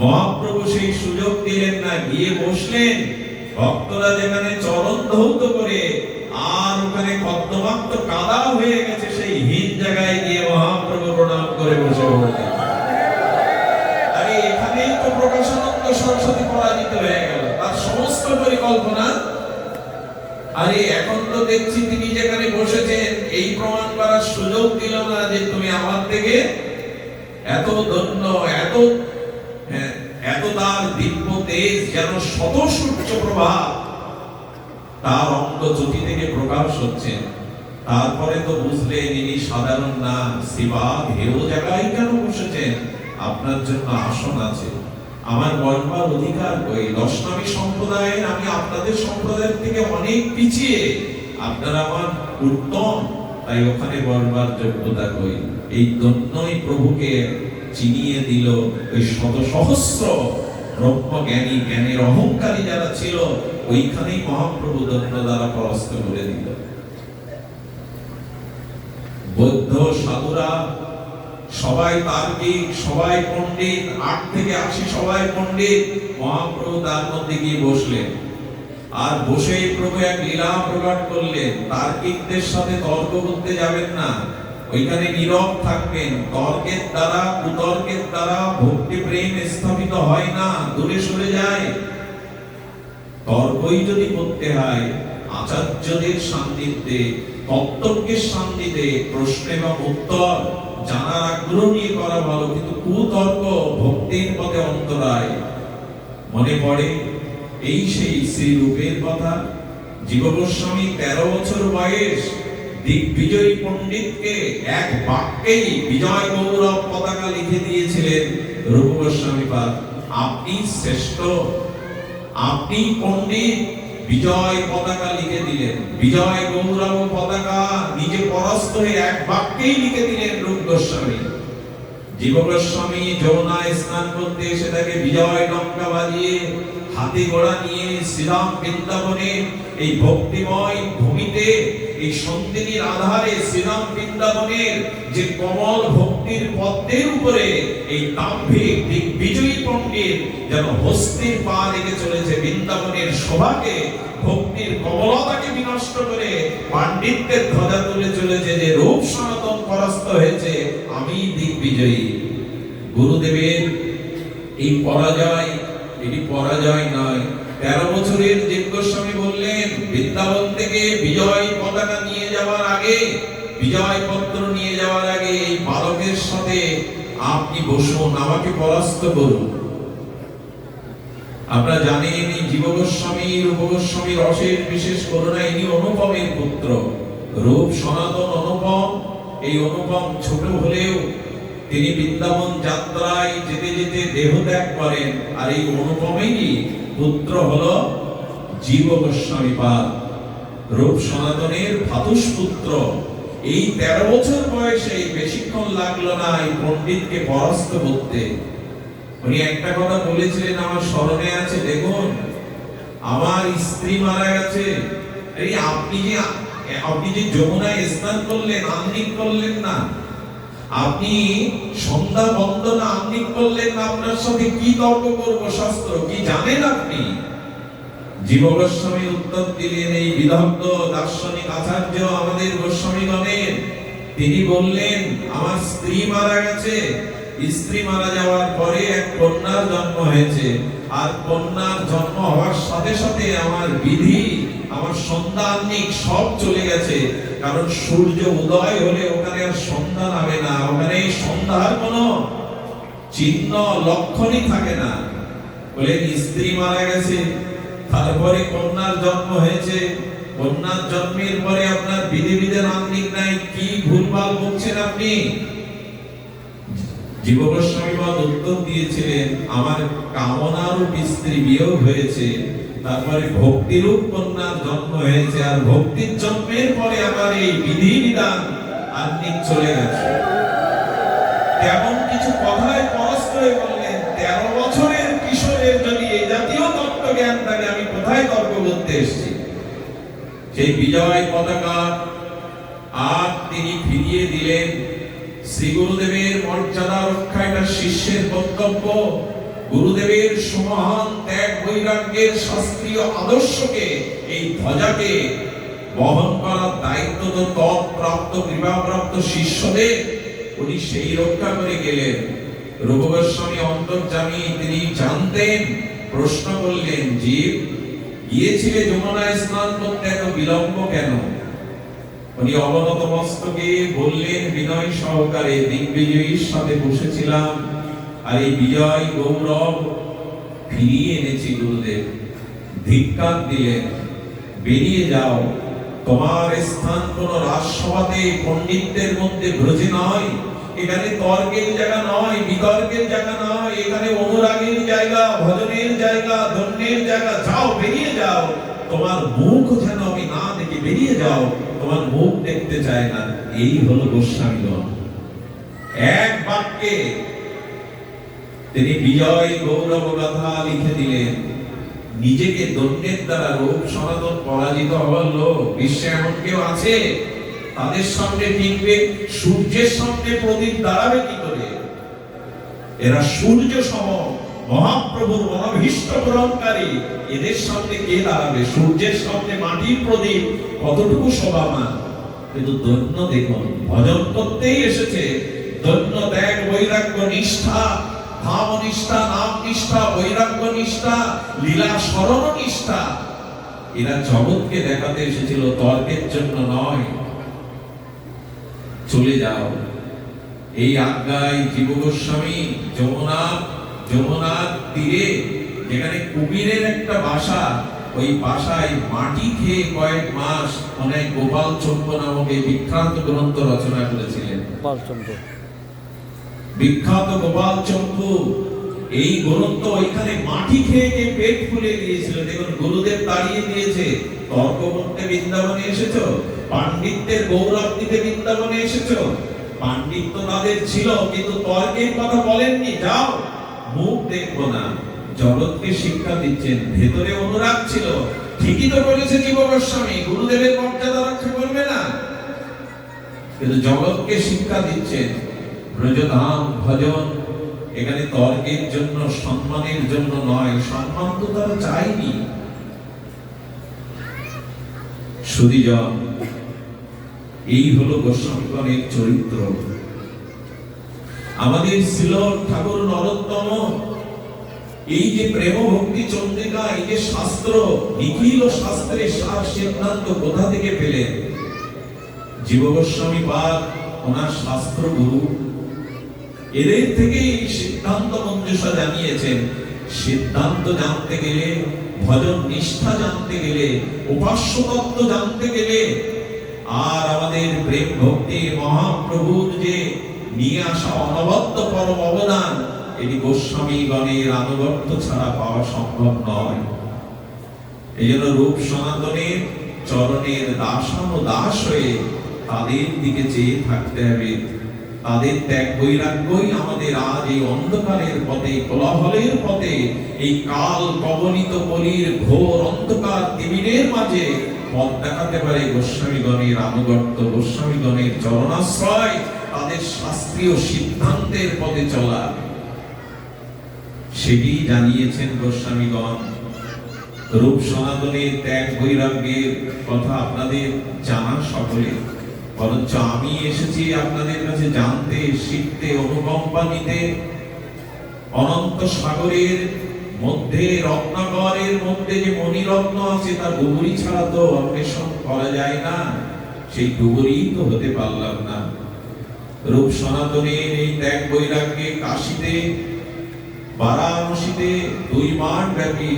মহাপ্রভু সেই সুযোগ দিলেন না, গিয়ে বসলেন ভক্তরা যেখানে চরণ ধৌত করে, আর ওখানে কদ্দমাক্ত কাদা হয়ে গেছে, সেই হীন জায়গায় গিয়ে মহাপ্রভু প্রণাম করে বসে পড়লেন। আরে এখানেই তো প্রকাশানন্দ সরস্বতী পরাজিত হয়ে গেল, তার সমস্ত পরিকল্পনা। আরে এখন তো দেখছি তিনি যেখানে বসেছেন এই প্রমাণ করার সুযোগ দিল না যে তুমি আমার থেকে এত দৈন্য, এত তার দিব্য তেজ, যেন শত সূর্য প্রভা তার অঙ্গ জ্যোতি থেকে প্রকাশ হচ্ছে। তারপরে তো বুঝলেন ইনি সাধারণ না, শিবাদ হেও জায়গায় কেন বসেছেন? আপনার জন্য আসন আছে। আমার বলবার অধিকার কই? দশনামী সম্প্রদায়ের আমি আপনাদের সম্প্রদায়ের থেকে অনেক পিছিয়ে, আপনারা আমার উত্তম, তাই ওখানে বলবার যোগ্যতা কই? এই দৈন্যই প্রভুকে চিনিয়ে দিল। ওই শত সহস্র ব্রহ্মজ্ঞানী, জ্ঞানের অহংকারী যারা ছিল, ওইখানেই মহাপ্রভু দৈন্য দ্বারা পরাস্ত করে দিল। বৌদ্ধ সাধুরা সবাই তার্কিক, সবাই পণ্ডিত, 8 থেকে 80 সবাই পণ্ডিত। মহাপ্রভু তার মধ্যে গিয়ে বসলেন, আর বসেই প্রভু এক লীলা প্রকাশ করলেন। তার্কিকদের সাথে তর্ক করতে যাবেন না, ওইখানে নীরব থাকবেন। তর্কের দ্বারা, কুতর্কের দ্বারা ভক্তি প্রেম স্থাপিত হয় না, দূরে সরে যায়। তর্কই যদি করতে হয় আচার্যদের সান্নিধ্যে, তত্ত্বজ্ঞের সান্নিধ্যে, প্রশ্ন এবং উত্তর জানার আগ্রহ নিয়ে করা ভালো, কিন্তু কুতর্ক ভক্তির পথে অন্তরায়। মনে পড়ে এই সেই শ্রী রূপের কথা। জীব গোস্বামী 13 বছর বয়স বয়স দিগ্বিজয়ী পণ্ডিতকে এক বাক্যেই বিজয় গৌরব পতাকা লিখে দিয়েছিলেন রূপ গোস্বামী পাদ। আপনি শ্রেষ্ঠ, আপনি পণ্ডিত, বিজয় পতাকা লিখে দিলেন, বিজয় গৌরব পতাকা নিজে পরাস্ত হয়ে এক বাক্যেই লিখে দিলেন রূপ গোস্বামী। জীব গোস্বামী যমুনায় স্নান করতে এসে তাকে বিজয় ডঙ্কা বাজিয়ে হাতি ঘোড়া নিয়ে শ্রীরাম বৃন্দাবনে এই ভক্তিময় ভূমিতে এই সন্ধিনীর আধারে শ্রীরাম বৃন্দাবনের যে কমল ভক্তির পদ্মের উপরে এই দাম্ভিক দিগ্বিজয়ী পণ্ডিত যেন হস্তির পা রেখে চলেছে, বৃন্দাবনের শোভাকে ভক্তির কমলতাকে বিনষ্ট করে পাণ্ডিত্যের ধ্বজা তুলে চলেছে, যে রূপ সনাতন পরাস্ত হয়েছে, আমি দিগ্বিজয়ী। গুরুদেবের এই পরাজয়, এটি পরাজয় নয়। 13 বছরের জীব গোস্বামী বললেন, বৃন্দাবন থেকে বিজয় পতাকা নিয়ে যাওয়ার আগে, বিজয় পত্র নিয়ে যাওয়ার আগে এই বালকের সাথে আপনি বসুন, আমাকে পরাস্ত করুন। আপনারা জানেন এই জীব গোস্বামী রূপ গোস্বামীর অশেষ বিশেষ করুণা, ইনি অনুপমের পুত্র। রূপ সনাতন অনুপম, এই অনুপম ছোট হলেও তিনি বৃন্দাবন যাত্রায় যেতে যেতে দেহ ত্যাগ করেন, আর এই অনুপমেরই পুত্র হলো জীব গোস্বামী পাদ, রূপ সনাতনের ভ্রাতুষ্পুত্র। এই 13 বছর বয়সে বেশিক্ষণ লাগলো না এই পণ্ডিতকে পরাস্ত করতে। উনি একটা কথা বলেছিলেন, আমার স্মরণে আছে, দেখুন আমার স্ত্রী মারা গেছে, এই আপনি যে যমুনায় স্নান করলেন, আহ্নিক করলেন না, আপনি সন্ধ্যা বন্দনা আহ্নিক করলেন না, আপনার সাথে কি তর্ক করব, শাস্ত্র কি জানেন আপনি? জীব গোস্বামী উত্তর দিলেন, এই বিদগ্ধ দার্শনিক আচার্য আমাদের গোস্বামীগণের, তিনি বললেন আমার স্ত্রী মারা গেছে, স্ত্রী মারা যাওয়ার পরে এক কন্যার জন্ম হয়েছে, আর কন্যার জন্ম হওয়ার সাথে সাথে আমার বিধি, আমার সন্তানিক সব চলে গেছে, কারণ সূর্য উদয় হলে ওখানে আর সন্ধ্যা নামে না, ওখানে সন্ধ্যার কোনো চিহ্ন লক্ষণই থাকে না। বলে স্ত্রী মারা গেছে, তারপরে কন্যার জন্ম হয়েছে, কন্যার জন্মের পরে আপনার বিধি বিধান আহ্নিক নাই, কি ভুলভাল বলছেন আপনি? জীব গোস্বামী পাদ উত্তর দিয়েছিলেন, আমার কামনারূপ স্ত্রী বিয়োগ হয়েছে, তারপরে ভক্তিরূপ কন্যার জন্ম হয়েছে, আর ভক্তির জন্মের পরে আমার এই বিধি বিধান আহ্নিক চলে গেছে। তেমন কিছু কথায় পরস্ত হয়ে বললেন, 13 বছরের কিশোরের যদি এই জাতীয় তত্ত্ব জ্ঞান থাকে, আমি কোথায় তর্ক করতে এসেছি? সেই বিজয় পতাকা আর তিনি ফিরিয়ে দিলেন। শ্রী গুরুদেবের মর্যাদা রক্ষা এটা শিষ্যের কর্তব্য। গুরুদেবের সমহান ত্যাগ বৈরাগ্যের শাস্ত্রীয় আদর্শকে, এই ধ্বজাকে বহন করার দায়িত্ব তো তৎপ্রাপ্ত কৃপাপ্রাপ্ত শিষ্যদের, উনি সেই রক্ষা করে গেলেন। রূপ গোস্বামী অন্তর্যামী, তিনি জানতেন। প্রশ্ন করলেন, জীব গিয়েছিলে যমুনায় স্নান করতে, এত বিলম্ব কেন? উনি অবনত মস্তকে বললেন বিনয় সহকারে, দিগ্বিজয়ীর সাথে বসেছিলাম, আর এই বিজয় গৌরব ফিরিয়ে এনেছি গুরুদেব। ধিক্কার দিলেন, বেরিয়ে যাও, তোমার স্থান কোন রাজসভাতে পণ্ডিতদের মধ্যে ব্রজে নয়, এখানে তর্কের জায়গা নয়, বিতর্কের জায়গা নয়, এখানে অনুরাগের জায়গা, ভজনের জায়গা, ধন্যের জায়গা। যাও, বেরিয়ে যাও, তোমার মুখ যেন আমি না দেখি, বেরিয়ে যাও, তোমার মুখ দেখতে চায় না। এই হলো গোস্বামীগণ। এক বাক্যে তিনি বিজয় গৌরব গাথা লিখে দিলেন। নিজেকে দন্যের দ্বারা রূপ সনাতন পরাজিত হওয়ার লোক বিশ্বে এমন কেউ আছে? তাদের সামনে টিকবে? সূর্যের সামনে প্রদীপ দাঁড়াবে কি করে? এরা সূর্য সম মহাপ্রভুর অনভিষ্ট পূরণকারী, এদের সামনে কে দাঁড়াবে? সূর্যের সামনে মাটির প্রদীপ কতটুকু শোভামান। কিন্তু দৈন্য দেখুন, ভজন করতেই এসেছে, দৈন্য ত্যাগ বৈরাগ্য নিষ্ঠা, ধাম নিষ্ঠা, নাম নিষ্ঠা, বৈরাগ্য নিষ্ঠা, লীলা স্মরণ নিষ্ঠা, এরা জগৎকে দেখাতে এসেছিল, তর্কের জন্য নয়। চলে যাও। এই আজ্ঞায় জীব গোস্বামী যমুনার তীরে, যেখানে কুমিরের একটা বাসা, ওই বাসায় মাটি খেয়ে কয়েক মাস অনেক গোপাল চন্দ্র নামক এই বিখ্যাত গ্রন্থ রচনা করেছিলেন। বিখ্যাত গোপাল চন্দ্র এই গ্রন্থ ওইখানে মাটি খেয়ে গিয়ে পেট ফুলে গিয়েছিল। দেখুন, গুরুদেব দাঁড়িয়ে দিয়েছে, তর্ক করতে বৃন্দাবনে এসেছো, পাণ্ডিত্যের গৌরব দিতে বৃন্দাবনে এসেছো। পাণ্ডিত্য তাদের ছিল, কিন্তু তর্কের কথা বলেননি, যাও মুখ দেখবো না। জগৎকে শিক্ষা দিচ্ছেন, ভেতরে অনুরাগ ছিল। ঠিকই তো বলেছে জীব গোস্বামী, গুরুদেবের মর্যাদা রক্ষা করবে না, কিন্তু জগৎকে শিক্ষা দিচ্ছেন ব্রজধাম ভজন। এখানে তর্কের জন্য, সম্মানের জন্য নয়, সম্মান তো তারা চায়নি। সুধীজন, এই হলো গোস্বামীগণের চরিত্র। আমাদের শ্রীল ঠাকুর নরোত্তম এই যে প্রেম ভক্তি চন্দ্রিকা, এই যে শাস্ত্র, নিখিল শাস্ত্রের সার সিদ্ধান্ত কোথা থেকে পেলেন? জীব গোস্বামী পাদ ওনার শাস্ত্র গুরু, এদের থেকে এই সিদ্ধান্ত মঞ্জুষা জানিয়েছেন। সিদ্ধান্ত জানতে গেলে, ভজন নিষ্ঠা জানতে গেলে, উপাস্য তত্ত্ব জানতে গেলে, আর আমাদের প্রেম ভক্তি মহাপ্রভুর যে নিয়ে আসা অনবদ্য পরম অবদান, এটি গোস্বামীগণের আনুগত্য ছাড়া পাওয়া সম্ভব নয়। এই জন্য রূপ সনাতনের চরণের দাসানুদাস হয়ে তাদের দিকে চেয়ে থাকতে হবে। তাদের ত্যাগ বৈরাগ্যই আমাদের আজ এই অন্ধকারের পথে, কোলাহলের পথে, এই কাল কবলিত কলির ঘোর অন্ধকার তিমিরের মাঝে পথ দেখাতে পারে। গোস্বামীগণের আনুগত্য, গোস্বামীগণের চরণাশ্রয়, তাদের শাস্ত্রীয় সিদ্ধান্তের পথে চলা, সেটি জানিয়েছেন গোস্বামীগণ। রূপ সনাতনের ত্যাগ বৈরাগ্যের কথা আপনাদের জানা সকলে, বরঞ্চ আমি এসেছি আপনাদের কাছে জানতে, শিখতে, অনুকম্পা নিতে। অনন্ত সাগরের মধ্যে, রত্নাকরের মধ্যে যে মণিরত্ন আছে, তার ডুবুরি ছাড়া তো অন্বেষণ করা যায় না। সেই ডুবুরি তো হতে পারলাম না। রূপ সনাতনের এই ত্যাগ বৈরাগ্যে কাশীতে, বারাণসীতে 2 মাস ব্যাপী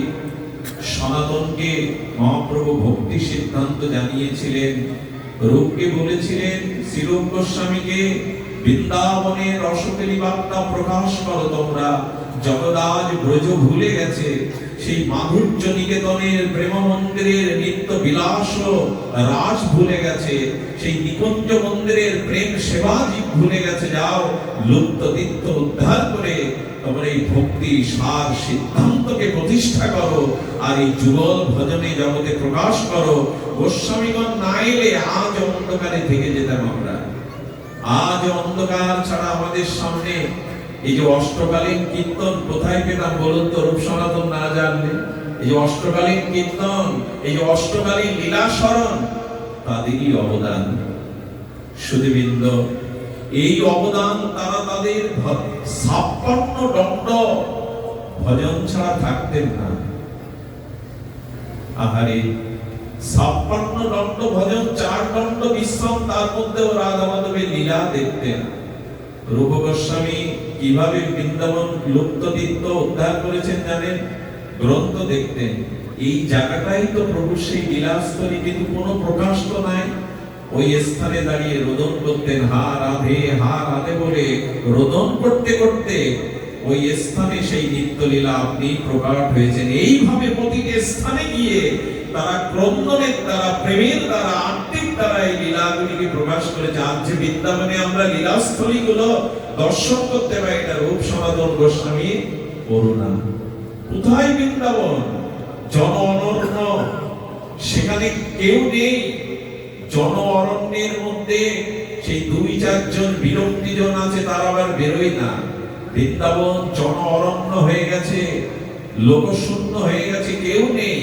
সনাতনকে মহাপ্রভু ভক্তি সিদ্ধান্ত জানিয়েছিলেন। রূপকে বলেছিলেন, শ্রীরূপ গোস্বামীকে, বৃন্দাবনের রসকেলি বার্তা প্রকাশ করো তোমরা। জগদাজ ব্রজ ভুলে গেছে, সেই মাধুর্য নিকেতনের প্রেম মন্দিরের নিত্য বিলাস রাস ভুলে গেছে, সেই নিকুঞ্জ মন্দিরের প্রেম সেবা ভুলে গেছে। যাও, লুপ্ত তীর্থ উদ্ধার করে তোমরা এই ভক্তি সার সিদ্ধান্তকে প্রতিষ্ঠা করো, আর এই যুগল ভজনে জগতে প্রকাশ করো। গোস্বামীগণ না এলে আজ অন্ধকারে থেকে যেতাম আমরা। আজ অন্ধকার ছাড়া আমাদের সামনে এই যে অষ্টকালীন কীর্তন কোথায় পেতাম বলুন তো, রূপ সনাতন না জানলে? এই যে অষ্টকালীন কীর্তন, এই যে অষ্টকালীন লীলা স্মরণ, তাদেরই অবদান। সুধীবৃন্দ, এই অবদান তারা তাদের 56 দণ্ড ভজন ছাড়া থাকতেন না। আহারে, 56 দণ্ড ভজন, 4 দণ্ড বিশ্রাম, তার মধ্যে রাধা মাধবের লীলা দেখতেন। রূপ গোস্বামী কিভাবে বৃন্দাবন লুপ্ত তীর্থ উদ্ধার করেছেন জানেন? গ্রন্থ দেখতেন। এই জায়গাটাই তো প্রভু সেই লীলাস্থলী, কিন্তু কোনো প্রকাশ তো নাই। ওই স্থানে দাঁড়িয়ে রোদন করতেন, হা রাধে বলে রোদন করতে করতে ওই স্থানে সেই নিত্যলীলা আপনি প্রকাশ হয়েছেন। এইভাবে প্রতিটি স্থানে গিয়ে তারা ক্রন্দনের দ্বারা, প্রেমের দ্বারা, আত্মিক দ্বারা এই লীলাগুলিকে প্রকাশ করেছে। আজ যে বৃন্দাবনে আমরা লীলাস্থলী গুলো দর্শন করতে পারি, এটা রূপ সনাতন গোস্বামীর করুণা। কোথায় বৃন্দাবন? জন অরণ্য, সেখানে কেউ নেই। জন অরণ্যের মধ্যে সেই 2-4 জন বিরক্তিজন আছে, তারা আবার বেরোয় না। বৃন্দাবন জন অরণ্য হয়ে গেছে, লোকশূন্য হয়ে গেছে, কেউ নেই।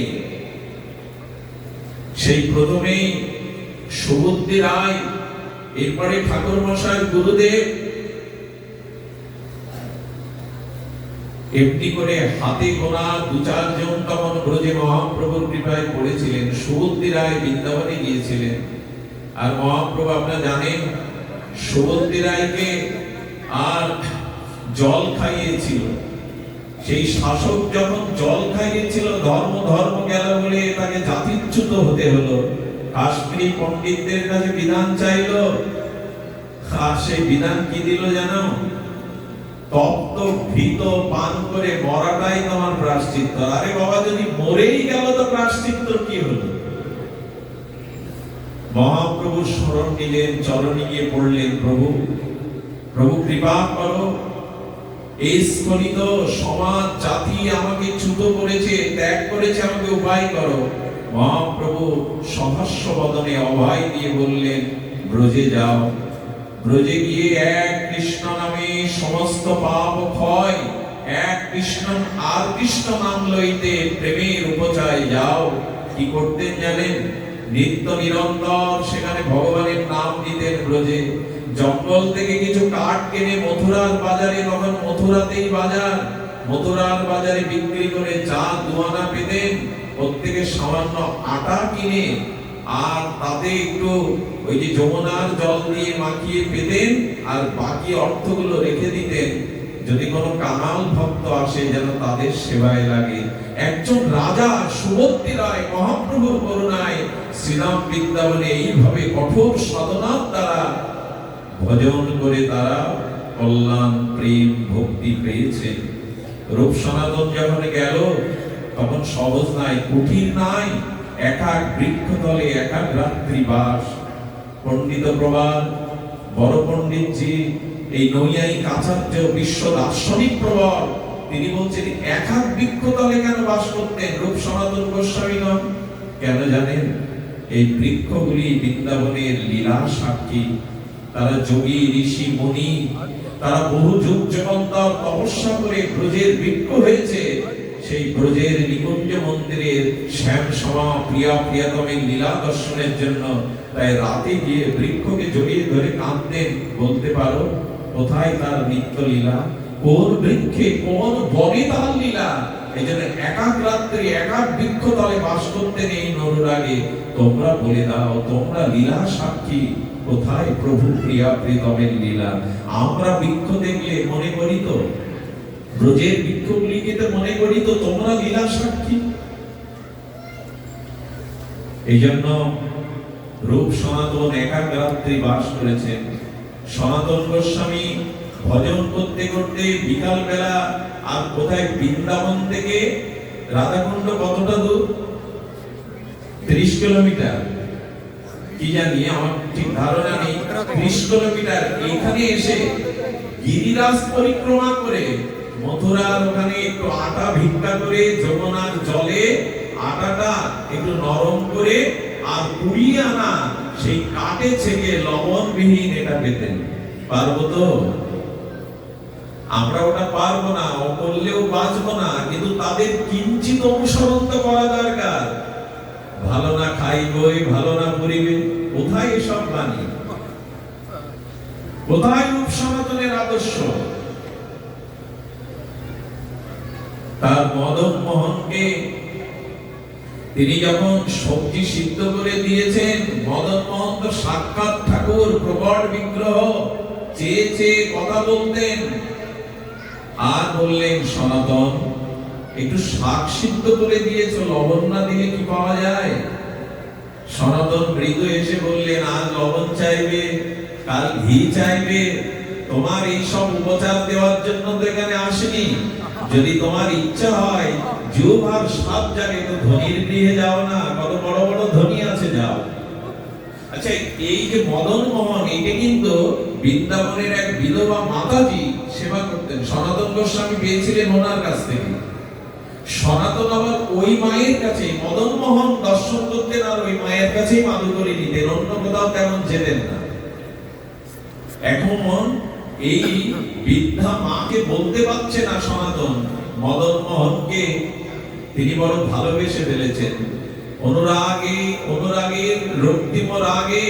সেই প্রথমেই সুবুদ্ধি রায়, এরপরে ঠাকুর মশাই, গুরুদেব এমনি করে হাতে গোনা 2-4 জন তখন ব্রজে মহাপ্রভুর কৃপায় পড়েছিলেন। সুবুদ্ধি রায় বৃন্দাবনে গিয়েছিলেন, আর মহাপ্রভু আপনারা জানেন সুবুদ্ধি রায়কে আর জল খাইয়েছিল। সেই শাসক যখন জল খাইয়েছিল, ধর্ম ধর্ম গেল বলে তাকে জাতিচ্যুত হতে হলো। কাশ্মীরি পণ্ডিতদের কাছে বিধান চাইলো, আর সেই বিধান কি দিল জানো? তপ্ত ঘৃত পান করে মরাটাই তোমার প্রায়শ্চিত্ত। আরে বাবা, যদি মরেই গেল তো প্রায়শ্চিত্ত কি হলো? মহাপ্রভু শরণ নিলেন, চরণে গিয়ে পড়লেন, প্রভু প্রভু কৃপা করো, এই স্খলিত সমাজ জাতি আমাকে চ্যুত করেছে, ত্যাগ করেছে, আমাকে উপায় করো। মহাপ্রভু সহাস্য বদনে অভয় দিয়ে বললেন, ব্রজে যাও। ব্রজে গিয়ে এক কৃষ্ণ নামে সমস্ত পাপ ক্ষয়, এক কৃষ্ণ আর কৃষ্ণ নাম লইতে প্রেমের উপচয় যাও। কি করতেন জানেন? নিত্য নিরন্তর সেখানে ভগবানের নাম দিতেন। ব্রজে জঙ্গল থেকে কিছু কাঠ কিনে মথুরার বাজারে, তখন মথুরাতেই বাজার, মথুরার বাজারে বিক্রি করে চা দুয়ানা পেতেন। প্রত্যেকে সামান্য আটা কিনে আর তাতে একটু ওই যে যমুনার জল দিয়ে মাখিয়ে পেতেন, আর বাকি অর্থগুলো রেখে দিতেন, যদি কোনো কাঙাল ভক্ত আসে যেন তাদের সেবায় লাগে। একজন রাজা সুবর্তী রায় মহাপ্রভুর করুণায় শ্রীরাম বৃন্দাবনে এইভাবে কঠোর সাধনার দ্বারা ভজন করে তারা কল্যাণ, প্রেম, ভক্তি পেয়েছেন। রূপ সনাতন যখন গেল তখন সহজ নাই, কঠিন নাই। একাক বৃক্ষতলে একাক রাত্রি বাস। পণ্ডিত প্রবাদ বড় পণ্ডিতজি, এই নৈয়ায়িক আচার্য, বিশ্ব দার্শনিক প্রবল, তিনি বলছেন একাক বৃক্ষতলে কেন বাস করতেন রূপ সনাতন গোস্বামীগণ? কেন জানেন? এই বৃক্ষগুলি বৃন্দাবনের লীলা সাক্ষী। তারা যোগী, ঋষি, মুনি, তারা বহু যুগ যুগান্তর তপস্যা করে ব্রজের বৃক্ষ হয়েছে। সেই ব্রজের নিকুঞ্জ মন্দিরের শ্যাম সমা প্রিয়া প্রিয়তমের লীলা দর্শনের জন্য তাই রাতে গিয়ে বৃক্ষকে জড়িয়ে ধরে কাঁদতেন। বলতে পারো কোথায় তার নিত্য লীলা? কোন বৃক্ষে, কোন বনে তার লীলা? এই জন্য একাক রাত্রি একাক বৃক্ষ তলে বাস করতেন এই অনুরাগে। তোমরা বলে দাও, তোমরা লীলা সাক্ষী, কোথায় প্রভু প্রিয়া প্রিয়তমের লীলা? আমরা বৃক্ষ দেখলে মনে করি তো, ব্রজের বৃক্ষগুলিকে তো মনে করি তো তোমরা লীলা সাক্ষী। এই জন্য রূপ সনাতন একাক রাত্রি বাস করেছেন। সনাতন গোস্বামী ভজন করতে করতে বিকাল বেলা, আর কোথায় বৃন্দাবন থেকে রাধাকুণ্ড কতটা দূর? 30 কিলোমিটার কি জানি, আমার ঠিক ধারণা নেই। 30 কিলোমিটার এখানে এসে গিরিরাজ পরিক্রমা করে মথুরার ওখানে একটু আটা ভিক্ষা করে যমুনার জলে আটাটা একটু নরম করে আর কুড়িয়ে আনা সেই কাটে ছেঁকে লবণবিহীন এটা পেতেন। পারবো তো? আমরা ওটা পারবো না, ও করলেও বাঁচবো না, কিন্তু তাদের কিঞ্চিত অনুসরণ তো করা দরকার। ভালো না খাইবই, ভালো না পরিবে, কোথায় এসব বাণী? কোথায় রূপ সনাতনের আদর্শ? তার মদন মোহনকে তিনি যখন সবজি সিদ্ধ করে দিয়েছেন, মদন মোহন তো সাক্ষাৎ ঠাকুর, প্রকট বিগ্রহ, চেয়ে চেয়ে কথা বলতেন। আর বললেন, সনাতন একটু শাক সিদ্ধ করে দিয়েছো, লবণ না দিলে কি পাওয়া যায়? সনাতন মৃদু এসে বললেন, আজ লবণ চাইবে, কাল ঘি চাইবে, তোমার এই সব উপচার দেওয়ার জন্য তো এখানে আসেনি। যদি তোমার ইচ্ছা হয় যুগ আর সাত জাগে তো ধনীর গৃহে যাও না, কত বড় বড় ধনী আছে, যাও। আচ্ছা, এই যে মদন মোহন, এটা কিন্তু বৃন্দাবনের এক বিধবা মাতাজি সেবা করতেন। সনাতন গোস্বামী পেয়েছিলেন ওনার কাছ থেকে। সনাতন আবার ওই মায়ের কাছে মদন মোহন দর্শন করতেন, আর ওই মায়ের কাছেই মাদুকরি নিতেন, অন্য কোথাও তেমন যেতেন না। এখন এই বৃদ্ধা মাকে বলতে পারছে না সনাতন, মদন মোহনকে তিনি বড় ভালোবেসে ফেলেছেন। অনুরাগের রক্তিম রাগে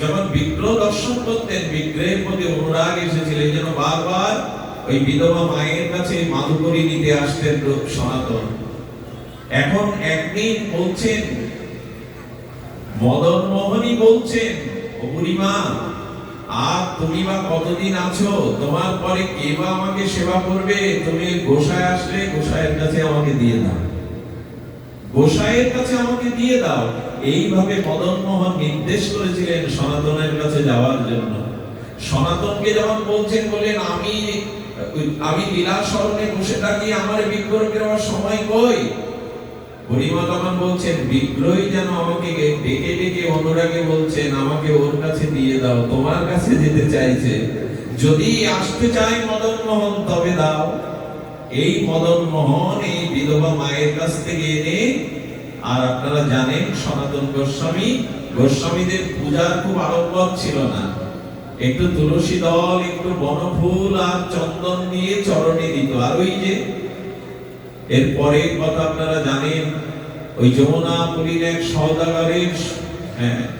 যখন বিগ্রহ দর্শন করতেন, বিগ্রহের প্রতি অনুরাগ এসেছিল, এই জন্য বারবার ওই বিধবা মায়ের কাছে মাদুকরি নিতে আসতেন রূপ সনাতন। এখন একদিন বলছেন, মদন মোহনই বলছেন, ও বুড়িমা আর তুমি বা কতদিন আছো, তোমার পরে কে বা আমাকে সেবা করবে, তুমি গোসাই আসলে গোসাইয়ের কাছে আমাকে দিয়ে দাও, গোসাইয়ের কাছে আমাকে দিয়ে দাও। এইভাবে মদন মোহন নির্দেশ করেছিলেন সনাতনের কাছে যাওয়ার জন্য। সনাতনকে যখন বলছেন, বলেন আমি লীলা স্মরণে বসে থাকি, আমার বিগ্রহ দেওয়ার সময় কই? হরিমা তখন বলছেন, বিগ্রহই যেন আমাকে ডেকে ডেকে অনুরাগে বলছেন আমাকে ওর কাছে দিয়ে দাও, তোমার কাছে যেতে চাইছে। যদি আসতে চাই মদন মোহন তবে দাও। এই মদন মোহন এই বিধবা মায়ের কাছ থেকে এনে, আর আপনারা জানেন সনাতন গোস্বামীদের পূজার খুব আড়ম্বর ছিল না। একটু তুলসী দল, একটু বনফুল আর চন্দন দিয়ে চরণে দিত। আর ওই যে এরপরে কথা আপনারা জানেন, ওই যমুনাপুরীর এক সওদাগরের,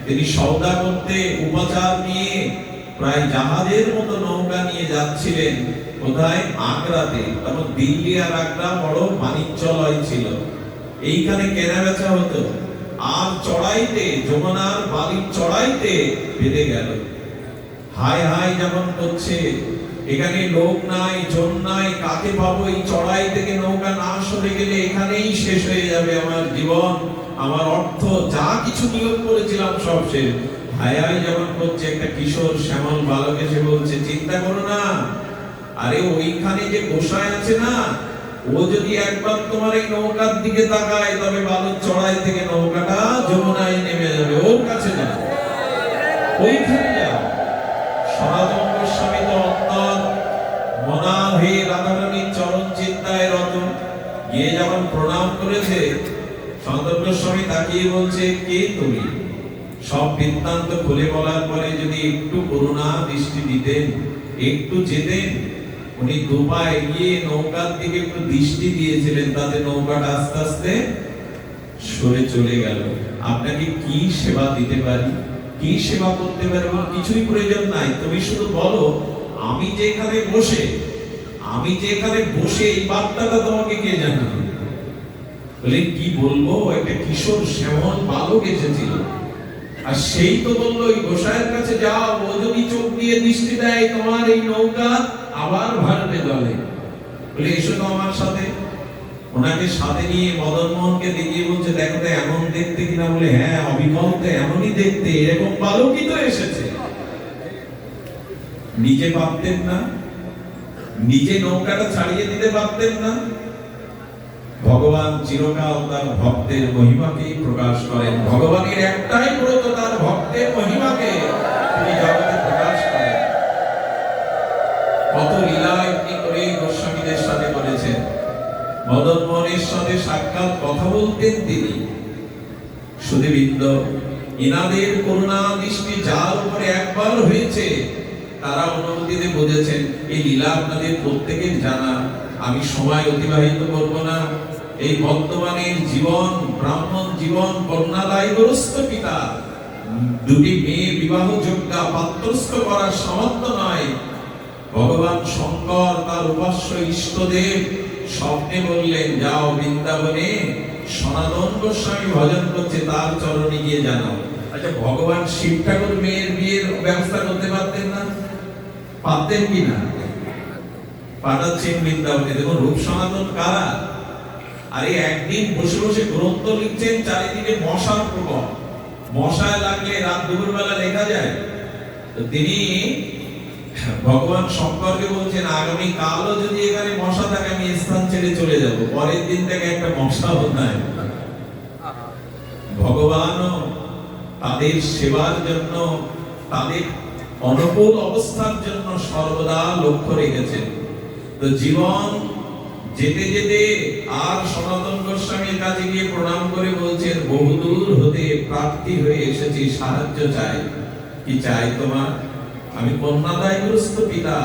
তিনি সওদা করতে উপাচার নিয়ে প্রায় জাহাজের মতো নৌকা নিয়ে যাচ্ছিলেন কোথায়? আগ্রাতে। তখন দিল্লি আর আগ্রা বড় বাণিজ্যালয় ছিল, এইখানে কেনা বেচা হতো। আর চড়াইতে, যমুনার বালির চড়াইতে বেঁধে গেল। হায় হায় যখন করছে, এখানে লোক নাই, জন নাই, কাকে পাবো? এই চড়াই থেকে নৌকা না সরে গেলে এখানেই শেষ হয়ে যাবে আমার জীবন, আমার অর্থ, যা কিছু নিয়োগ করেছিলাম সব শেষ। হায় হায় যখন করছে, একটা কিশোর শ্যামল বালক এসে বলছে, চিন্তা করো না, আরে ওইখানে যে গোসাই আছে না, ও যদি একবার তোমার এই নৌকার দিকে তাকায়, তবে বালুর চড়াই থেকে নৌকাটা যমুনায় নেমে যাবে, ওর কাছে যাও, ওইখানে যাও। সনাতন গোস্বামী তো অন্তর মনা হয়ে রাধারানীর চরণ চিন্তায় রত। গিয়ে যখন প্রণাম করেছে, সনাতন গোস্বামী তাকিয়ে বলছে, কে তুমি? সব বৃত্তান্ত খুলে বলার পরে যদি একটু করুণা দৃষ্টি দিতেন, একটু যেতেন। উনি দুপা এগিয়ে নৌকার দিকে একটু দৃষ্টি দিয়েছিলেন, তাতে নৌকাটা আস্তে আস্তে সরে চলে গেল। আপনাকে কি সেবা দিতে পারি, কি সেবা করতে পারি? কিছুই প্রয়োজন নাই, তুমি শুধু বলো, আমি যেখানে বসে এই বার্তাটা তোমাকে কে জানাবে? বলে কি বলবো? একটা কিশোর শ্যামল বালক এসেছিল, আর সেই তো বললো ওই গোসাইয়ের কাছে যাও, ও যদি চোখ দিয়ে দৃষ্টি দেয়, তোমার এই নৌকা আবার ভারতে জলে। বলে এসো তো আমার সাথে। ওনাকে সাথে নিয়ে মদন মোহনকে দেখিয়ে বলছে, দেখো তো এমন দেখতে কিনা? বলে হ্যাঁ, অবিকল তো এমনই দেখতে, এরকম বালকই তো এসেছে। নিজে ভাবতেন না, নিজে নৌকাটা ছাড়িয়ে দিতে পারতেন না? ভগবান চিরকাল তার ভক্তের মহিমাকেই প্রকাশ করেন। ভগবানের একটাই ব্রত, তার ভক্তের মহিমাকে তিনি জগতে প্রকাশ করেন। কত লীলা এমনি করে গোস্বামীদের সাথে করেছেন। মদন মোহনের সাথে সাক্ষাৎ কথা বলতেন তিনি। সুধীবৃন্দ, ইনাদের করুণা দৃষ্টি যার উপরে একবার হয়েছে, তারা অনুভূতিতে বুঝেছেন। এই লীলা আপনাদের প্রত্যেকের জানা, আমি সময় অতিবাহিত করব না। এই বর্তমানের জীবন, ব্রাহ্মণ জীবন, কন্যাদায়গ্রস্ত পিতা, দুটি মেয়ে বিবাহযোগ্যা পাত্রস্থ করার সামর্থ্য নয়। ভগবান শঙ্কর তার উপাস্য ইষ্টদেব স্বপ্নে বললেন, যাও বৃন্দাবনে সনাতন গোস্বামী ভজন করছে, তার চরণে গিয়ে জানাও। আচ্ছা, ভগবান শিব ঠাকুর মেয়ের বিয়ের ব্যবস্থা করতে পারতেন না? পারতেন কি না? পাঠাচ্ছেন বৃন্দাবনে। দেখুন রূপ সনাতন কারা। আরে একদিন বসে বসে গ্রন্থ লিখছেন, চারিদিকে মশার প্রকোপ, মশায় লাগলে রাত দুপুর বেলা লেখা যায়। তো তিনি ভগবান শঙ্করকে বলছেন, আগামী কালও যদি এখানে মশা থাকে, আমি স্থান ছেড়ে চলে যাব। পরের দিন থেকে একটা মশাও নাই। ভগবানও তাদের সেবার জন্য, তাদের অনুকূল অবস্থার জন্য সর্বদা লক্ষ্য রেখেছেন। তো জীবন যেতে যেতে আর সনাতন গোস্বামীর কাছে গিয়ে প্রণাম করে বলছেন, বহুদূর হতে প্রার্থী হয়ে এসেছি, সাহায্য চাই। কি চাই তোমার? আমি কন্যাদায়গ্রস্ত পিতা,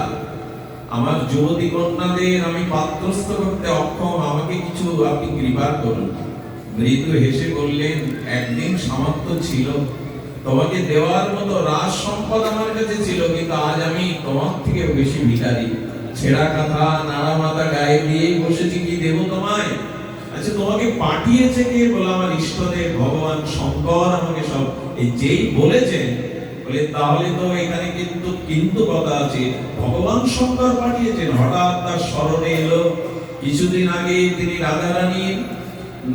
আমার যুবতী কন্যাদের আমি পাত্রস্থ করতে অক্ষম, আমাকে কিছু আপনি কৃপা করুন। মৃদু হেসে বললেন, একদিন সামর্থ্য ছিল, তোমাকে দেওয়ার মতো রাজ সম্পদ আমার কাছে ছিল, কিন্তু আজ আমি তোমার থেকে বেশি ভিখারি। ছেঁড়া কাঁথা, নাড়া মাথা গায়ে দিয়েই বসেছি, কি দেব তোমায়? আচ্ছা, তোমাকে পাঠিয়েছে কে? বলে আমার ইষ্টদেব ভগবান শঙ্কর আমাকে সব। এই যেই বলেছেন, বলে তাহলে তো এখানে কিন্তু কথা আছে, ভগবান শঙ্কর পাঠিয়েছেন। হঠাৎ তার স্মরণে এলো কিছুদিন আগে তিনি রাধারানীর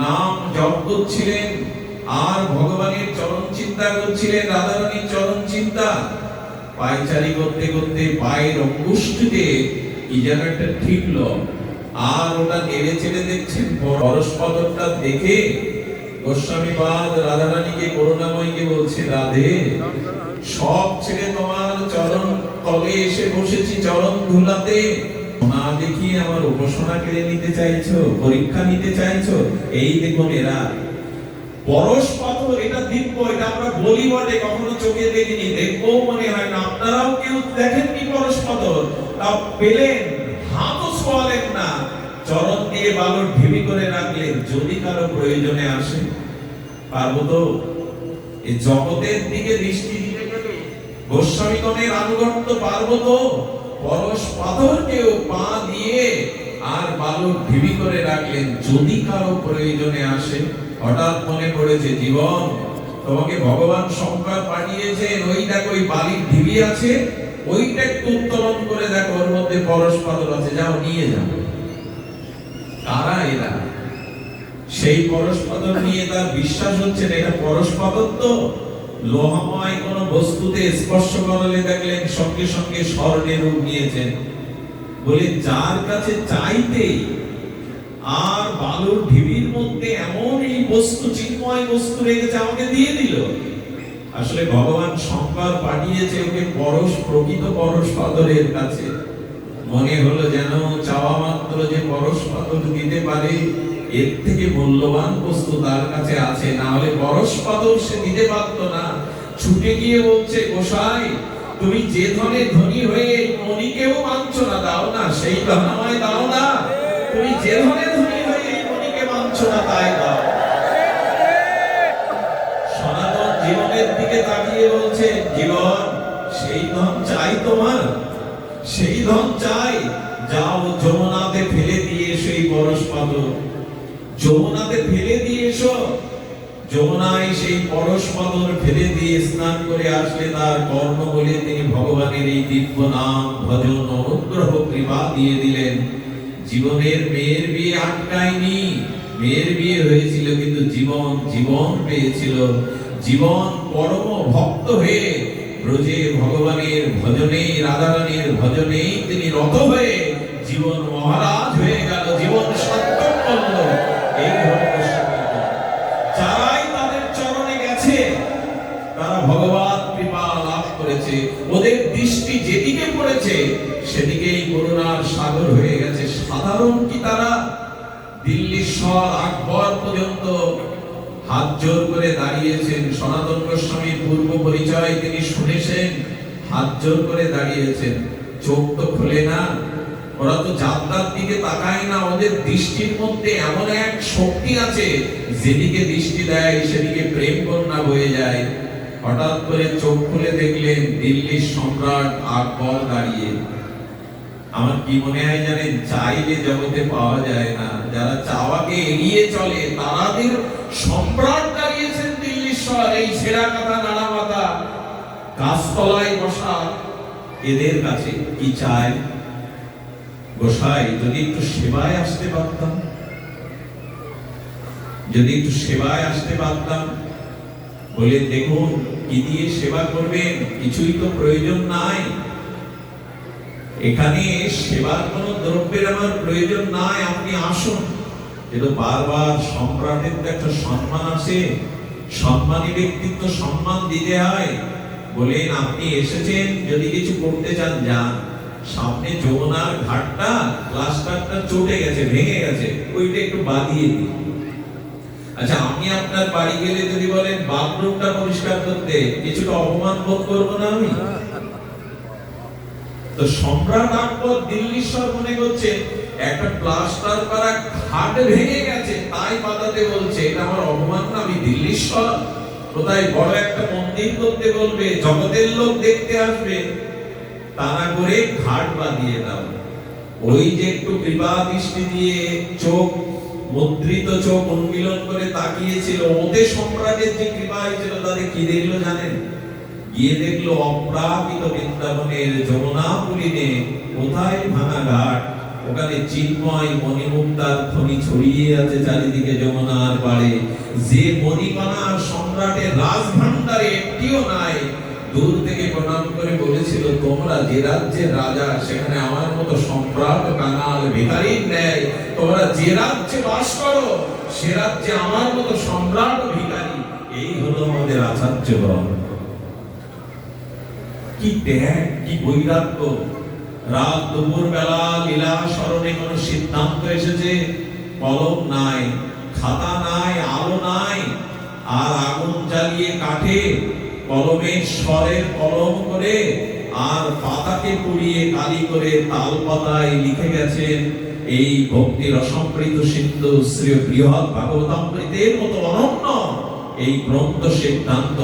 নাম জপ করছিলেন আর ভগবানের চরণ চিন্তা করছিলেন, রাধারানীর চরণ চিন্তা। পায়চারি করতে করতে পায়ের অঙ্গুষ্ঠিতে কি যেন একটা ঠিকল, আর ওটা নেড়ে চেড়ে দেখছেন। পরশপদরটা দেখে গোস্বামীপাদ রাধারানীকে করুণাময়ীকে বলছে, রাধে সব ছেড়ে তোমার চরণ তলে এসে বসেছি চরণ ধুলাতে, না দেখি আমার উপাসনা কেড়ে নিতে চাইছো, পরীক্ষা নিতে চাইছো। এই দেখুন এরা পরশ পাথর, এটা দিব্য, এটা আমরা বলি বটে, কখনো চোখে দেখিনি, দেখবো মনে হয় না। আপনারাও কেউ দেখেননি পরশ পাথর, তা পেলেন, হাতও ছোঁয়ালেন না, চরণ দিয়ে বালুর ঢিবি করে রাখলেন, যদি কারো প্রয়োজনে আসে। পারবো তো? এই জগতের দিকে দৃষ্টি দিতে গেলে গোস্বামীগণের আনুগত্য পারবো তো? পরশ পাথরকেও পা দিয়ে আর বালুর ঢিবি করে রাখলেন, যদি কারো প্রয়োজনে আসে। হঠাৎ মনে পড়েছে, জীবন তোমাকে ভগবান শঙ্কর পাঠিয়েছেন, ওই দেখো ওই বালির ঢিবি আছে, ওইটা একটু উত্তোলন করে দেখো, ওর মধ্যে পরশ পাথর আছে, যাও নিয়ে যাও। কারা এরা? সেই পরশ পাথর নিয়ে তার বিশ্বাস হচ্ছে না, এটা পরশ পাথর তো লোহাময় কোন বস্তুতে স্পর্শ করলে দেখলেন সঙ্গে সঙ্গে স্বর্ণের রূপ নিয়েছেন। বলে যার কাছে চাইতেই আর বালুর ঢিবির মধ্যে এমন এই বস্তু, চিন্ময় বস্তু রেখেছে, আমাকে দিয়ে দিল। আসলে ভগবান শঙ্কর পাঠিয়েছে ওকে পরশ, প্রকৃত পরশ পাথরের কাছে। মনে হলো যেন চাওয়া মাত্র যে পরশ পাথর দিতে পারে, এর থেকে মূল্যবান বস্তু তার কাছে আছে, না হলে পরশ পাথর সে দিতে পারত না। ছুটে গিয়ে বলছে, গোসাই তুমি যে ধনে ধনী হয়ে মণিকেও মানছো না, দাও না, সেই ধন আমায় দাও না। তুমি যে ধনে ধনী হয়ে এই মণিকে মানছো না, তাই দাও। সনাতন জীবনের দিকে তাকিয়ে বলছে, জীবন সেই ধন চাই তোমার, সেই ধন চাই, যাও যমুনাতে ফেলে দিয়ে সেই পরশ পাথর, যমুনাতে ফেলে দিয়ে এসো। যমুনায় সেই পরশ পাথর ফেলে দিয়ে স্নান করে আসলে তার কর্ম বলে তিনি ভগবানের এই দিব্য নাম ভজন অনুগ্রহ কৃপা দিয়ে দিলেন। জীবনের মেয়ের বিয়ে আটকায়নি, মেয়ের বিয়ে হয়েছিল, কিন্তু জীবন পেয়েছিল। জীবন পরম ভক্ত হয়ে ব্রজে ভগবানের ভজনে, রাধারানীর ভজনেই তিনি রত হয়ে জীবন মহারাজ হয়ে গেল, জীবন সার্থক করল। এই হলো যারাই তাদের চরণে গেছে তারা ভগবান কৃপা লাভ করেছে, ওদের দৃষ্টি যেদিকে পড়েছে সেদিকেই করুণার সাগর হয়ে গেছে। সাধারণ কি তারা? দিল্লীশ্বর আকবর পর্যন্ত হাত জোর করে দাঁড়িয়েছেন, সনাতন গোস্বামীর পূর্ব পরিচয় তিনি শুনেছেন, হাত জোর করে দাঁড়িয়েছেন, চোখ তো খুলে না। ওরা তো যাত্রার দিকে তাকায় না, ওদের দৃষ্টির মধ্যে এমন এক শক্তি আছে, যেদিকে দৃষ্টি দেয় সেদিকে প্রেম বন্যা বয়ে যায়। হঠাৎ করে চোখ খুলে দেখলেন দিল্লির সম্রাট আকবর দাঁড়িয়ে। আমার কি মনে হয় জানেন, চাইলে জগতে পাওয়া যায় না, যারা চাওয়াকে এড়িয়ে চলে তাদের সম্রাট দাঁড়িয়েছেন দিল্লীশ্বর, এই ছেঁড়া কাঁথা নাড়া মাথা গাছতলায় বসা। এদের কাছে কি চায়? গোসাই যদি একটু সেবায় আসতে পারতাম, যদি একটু সেবায় আসতে পারতাম। বলে দেখুন কি দিয়ে সেবা করবেন, কিছুই তো প্রয়োজন নাই, এখানে সেবার কোন দ্রব্যের আমার প্রয়োজন নাই, আপনি আসুন। কিন্তু বারবার সম্রাটের তো একটা সম্মান আছে, সম্মানী ব্যক্তিত্ব সম্মান দিতে হয়। বলেন আপনি এসেছেন, যদি কিছু করতে চান যান। সামনে যমুনার ঘাটটা প্লাস্টারটা চটে গেছে, ভেঙে গেছে, ওইটা একটু বাঁধিয়ে দিন। আচ্ছা আমি আপনার বাড়ি গেলে যদি বলেন বাথরুমটা পরিষ্কার করতে, কিছুটা অপমান বোধ করবো না আমি? তো সম্রাট আকবর দিল্লীশ্বর মনে করছে একটা প্লাস্টার করা ঘাট ভেঙে গেছে, তাই বাঁধাতে বলছে, এটা আমার অপমান না? আমি দিল্লীশ্বর, কোথায় বড় একটা মন্দির করতে বলবে, জগতের লোক দেখতে আসবে, তা না করে ঘাট বাঁধিয়ে দাও। ওই যে একটু কৃপা দৃষ্টি দিয়ে চোখ, মুদ্রিত চোখ উন্মিলন করে তাকিয়েছিল, ওতে সম্রাটের যে কৃপা হয়েছিল, তাদের কি দেখলো জানেন? গিয়ে দেখলো অপ্রাকৃত বৃন্দাবনের যমুনা পুলিনে কোথায় ভাঙা ঘাট, ওখানে চিন্ময় মণিমুক্তার খনি ছড়িয়ে আছে চারিদিকে যমুনার পাড়ে। যে মণিকণা সম্রাটের রাজভাণ্ডারে একটিও নাই। দূর থেকে প্রণাম করে বলেছিল, তোমরা যে রাজ্যের রাজা, সেখানে আমার মতো সম্রাট কাঙাল ভিখারির ন্যায় তোমরা যে রাজ্যে বাস করো, সে রাজ্যে আমার মতো সম্রাট ভিখারি। এই হলো আমাদের আচার্যগণ। কি ত্যাগ, কি বৈরাগ্য! রাত দুপুর বেলা লীলা স্মরণে কোন সিদ্ধান্ত এসেছে, কলম নাই, খাতা নাই, আলো নাই, আর আগুন জ্বালিয়ে কাঠে কলমের স্বরের কলম করে আর পাতাকে পুড়িয়ে কালি করে তাল পাতায় লিখে গেছেন এই ভক্তি রসমৃত সিন্ধু শ্রী বৃহৎ ভাগবতামৃতের মতো অনন্য এই গ্রন্থ সিদ্ধান্ত।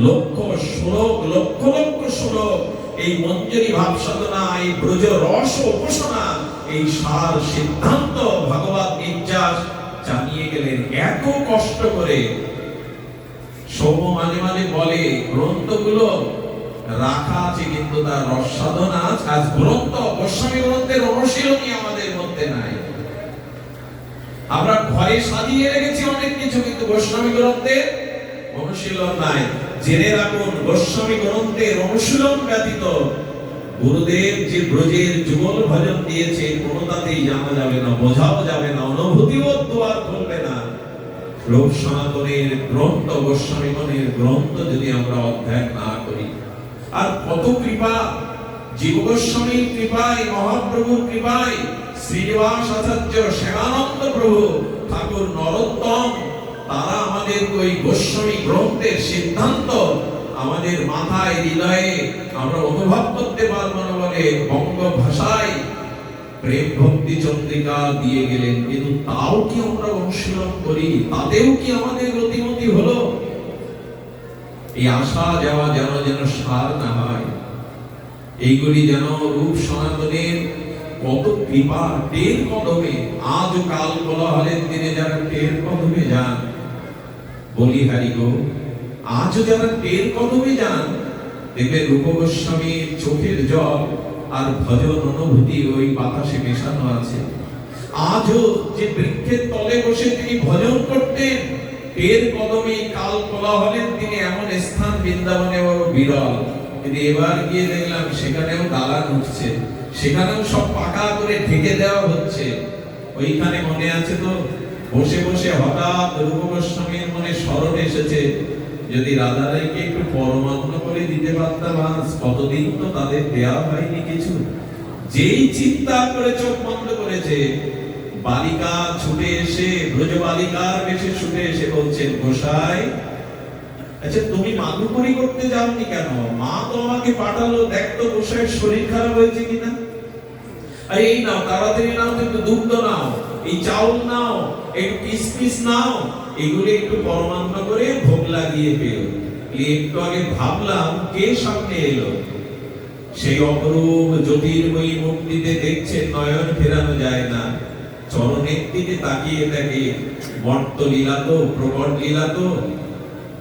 লক্ষ শ্লোক, লক্ষ লক্ষ শ্লোক, এই মঞ্জরি ভাব সাধনা, এই ব্রজ রস উপাসনা, এই সার সিদ্ধান্ত ভগবত নির্যাস জানিয়ে গেলেন এত কষ্ট করে। সৌম্য মাঝে মাঝে বলে গ্রন্থগুলো রাখা আছে কিন্তু তার রস সাধনা আজ গ্রন্থ গোস্বামী গ্রন্থের অনুশীলনী আমাদের মধ্যে নাই। আমরা ঘরে সাজিয়ে রেখেছি অনেক কিছু, কিন্তু গোস্বামী গ্রন্থের অনুশীলন নাই। জেনে রাখুন, গোস্বামী গ্রন্থের অনুশীলন ব্যতীত গুরুদেব যে ব্রজের যুগল ভজন দিয়েছে কোনটাতেই জানা যাবে না, বোঝাও যাবে না, অনুভূতিও দুয়ার খুলবে না। লোক সনাতনের গ্রন্থ, গোস্বামীগণের গ্রন্থ যদি আমরা অধ্যয়ন না করি। আর কত কৃপা, জীব গোস্বামীর কৃপায়, মহাপ্রভুর কৃপায়, শ্রীনিবাস আচার্য, শ্যামানন্দ প্রভু, ঠাকুর নরোত্তম, তারা আমাদের ওই গোস্বামী গ্রন্থের সিদ্ধান্ত আমাদের মাথায় হৃদয়ে আমরা অনুভব করতে পারবো না বলে বঙ্গ ভাষায় প্রেম ভক্তি চন্দ্রিকা দিয়ে গেলেন। কিন্তু তাও কি আমরা অনুশীলন করি? তাতেও কি আমাদের গতিমতি হলো? এই আসা যাওয়া যেন যেন সার না হয়। এইগুলি যেন রূপ সনাতনের কত কৃপা, টের কদমে আজ কাল কোলাহলের দিনে যারা টের কদমে যান, বলি হারি গো, আজও যারা টের কদমে যান, দেখবে রূপ গোস্বামীর চোখের জল আর ভজন অনুভূতি ওই বাতাসে মেশানো আছে। আজও যে বৃক্ষের তলে বসে তিনি ভজন করতেন, টের কদমে কাল কোলাহলের দিনে এমন স্থান বৃন্দাবনে বড় বিরল। কিন্তু এবার গিয়ে দেখলাম সেখানেও দালান উঠছে, সেখানেও সব পাকা করে ঢেকে দেওয়া হচ্ছে। ওইখানে মনে আছে তো, বসে বসে হঠাৎ রূপ গোস্বামীর মনে স্মরণ এসেছে, যদি রাধারাইকে একটু পরমান্ন করে দিতে পারতাম, আজ কতদিন তো তাদের দেওয়া হয়নি কিছু। যেই চিন্তা করে চোখ বন্ধ করেছে, বালিকা ছুটে এসে, ব্রজ বালিকার বেশে ছুটে এসে বলছেন, গোসাই, আচ্ছা তুমি মাধুকরী করতে যাওনি কেন? মা তো আমাকে পাঠালো, দেখতো গোসাইয়ের শরীর খারাপ হয়েছে কিনা। আরে এই নাও, তাড়াতাড়ি নাও, একটু দুধ নাও, এই চাউল নাও, একটু কিসমিস নাও, এগুলো একটু পরমান্ন করে ভোগ লাগিয়ে পেও। একটু আগে ভাবলাম কে সামনে এলো, সেই অপরূপ জ্যোতির্ময়ী মূর্তিতে দেখছে নয়ন ফেরানো যায় না। চরণের দিকে তাকিয়ে দেখে মর্ত লীলা তো, প্রকট লীলা তো।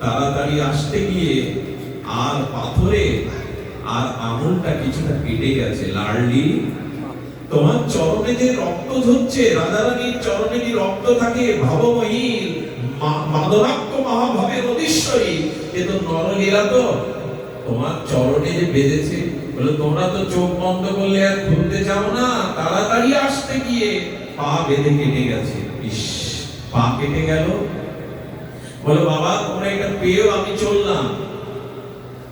তাড়াতাড়ি আসতে গিয়ে আর পাথরে আর আঙুলটা কিছুটা কেটে গেছে। লাডলি, তোমার চরণে যে রক্ত ঝরছে, রাধারানীর চরণে যে রক্ত থাকে, ভবময়ী মাদনাক্য মহাভাবের অধীশ্বরী, এ তো নরলীলা তো। তোমার চরণে যে বেজেছে, বলে তোমরা তো চোখ বন্ধ করলে আর খুলতে চাও না, তাড়াতাড়ি আসতে গিয়ে পা বেঁধে কেটে গেছে। ইস, পা কেটে গেল। বলে বাবা তোমরা এটা পেয়েও আমি চললাম।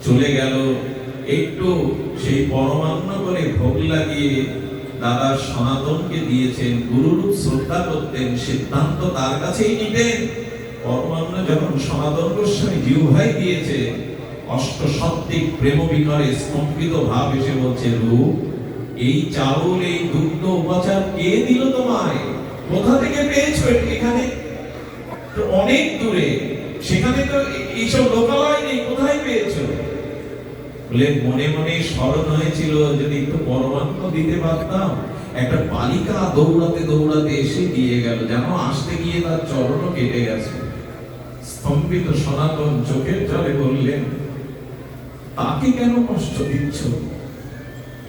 চলে গেল। একটু সেই পরমান্ন করে ভোগ লাগিয়ে দাদা সনাতনকে দিয়েছেন। গুরুরূপ শ্রদ্ধা করতেন, সিদ্ধান্ত তার কাছেই নিতেন। পরমান্ন যখন সনাতন গোস্বামী জিহ্বায় দিয়েছে, অষ্টসত্ত্বিক প্রেম বিকারে স্তম্ভিত ভাব এসে বলছে, রূপ, এই চাউল, এই দুগ্ধ উপাচার কে দিল তোমায়? কোথা থেকে পেয়েছো? এখানে অনেক দূরে, সেখানে তো এইসব লোকালয় নেই, কোথায় পেয়েছো? বলে মনে মনে স্মরণ হয়েছিল, যদি একটু পরমান্ন দিতে পারতাম। একটা বালিকা দৌড়াতে দৌড়াতে এসে দিয়ে গেল, যেন আসতে গিয়ে তার চরণও কেটে গেছে। স্তম্ভিত সনাতন চোখের জলে বললেন, তাকে কেন কষ্ট দিচ্ছ?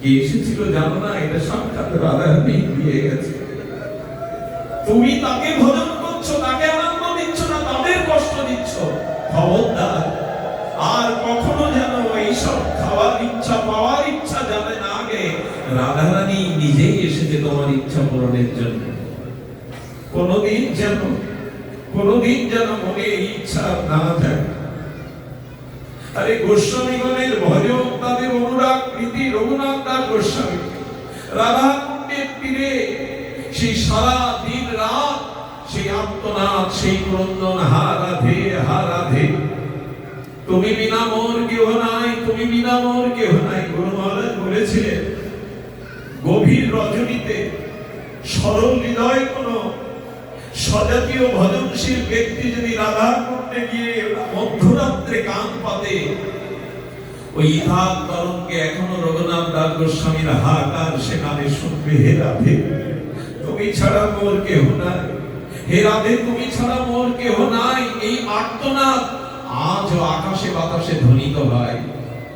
কে এসেছিল জানো না? এটা সাক্ষাৎ রাধারানী দিয়ে গেছে। তুমি তাকে ভজন করছো, তাকে আনন্দ দিচ্ছ না, তাদের কষ্ট দিচ্ছ। খবরদার, আর কখনো যেন এইসব খাওয়ার ইচ্ছা, পাওয়ার ইচ্ছা যাবে না। আগে রাধারানী নিজেই এসেছে তোমার ইচ্ছা পূরণের জন্য। কোনদিন যেন মনে ইচ্ছা না থাকে। আরে গোস্বামীগণের ভজন, তাদের অনুরাগ প্রীতি, রঘুনাথ দাস গোস্বামী রাধা কুণ্ডের তীরে সেই সারা দিন রাত সেই আত্মনাদ, সেই ক্রন্দন, হা রাধে হা রাধে, তুমি বিনা মোর কেহ নাই, তুমি বিনা মোর কেহ নাই। গুরু মহারাজ বলেছিলেন, গভীর রজনীতে সরল হৃদয় কোন সজাতীয় ভজনশীল ব্যক্তি যদি রাধা কুণ্ডে গিয়ে মধ্যরাত্রে কান পাতে, ওই ইথার তরঙ্গে এখনো রঘুনাথ দাস গোস্বামীর হাহাকার সেখানে শুনবে। হে রাধে তুমি ছাড়া মোর কেহ নাই, হে রাধে তুমি ছাড়া মোর কেহ নাই। এই আর্তনাদ আজও আকাশে বাতাসে ধ্বনিত হয়।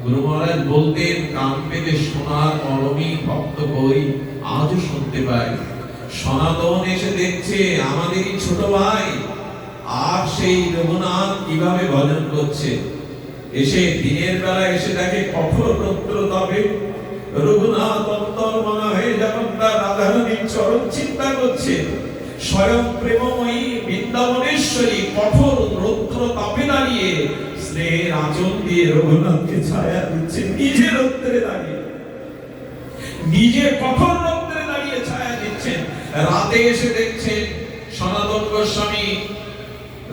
গুরু মহারাজ বলতেন, কান পেতে শোনার মরমী ভক্ত কই, আজও শুনতে পাই। সনাতন এসে দেখছে আমাদেরই ছোট ভাই আর সেই রঘুনাথ কিভাবে ভজন করছে। এসে দিনের বেলা এসে দেখে কঠোর রৌদ্র তাপে রঘুনাথ অন্তর মনা হয়ে যখন তার রাধারানীর চরণ চিন্তা করছে, স্বয়ং প্রেমময়ী বৃন্দাবনেশ্বরী কঠোর রৌদ্র তাপে দাঁড়িয়ে স্নেহের আঁচল দিয়ে রঘুনাথকে ছায়া দিচ্ছে। নিজে রৌদ্রে দাঁড়িয়ে, নিজে কঠোর রৌদ্রে দাঁড়িয়ে ছায়া দিচ্ছেন। রাতে এসে দেখছেন সনাতন গোস্বামী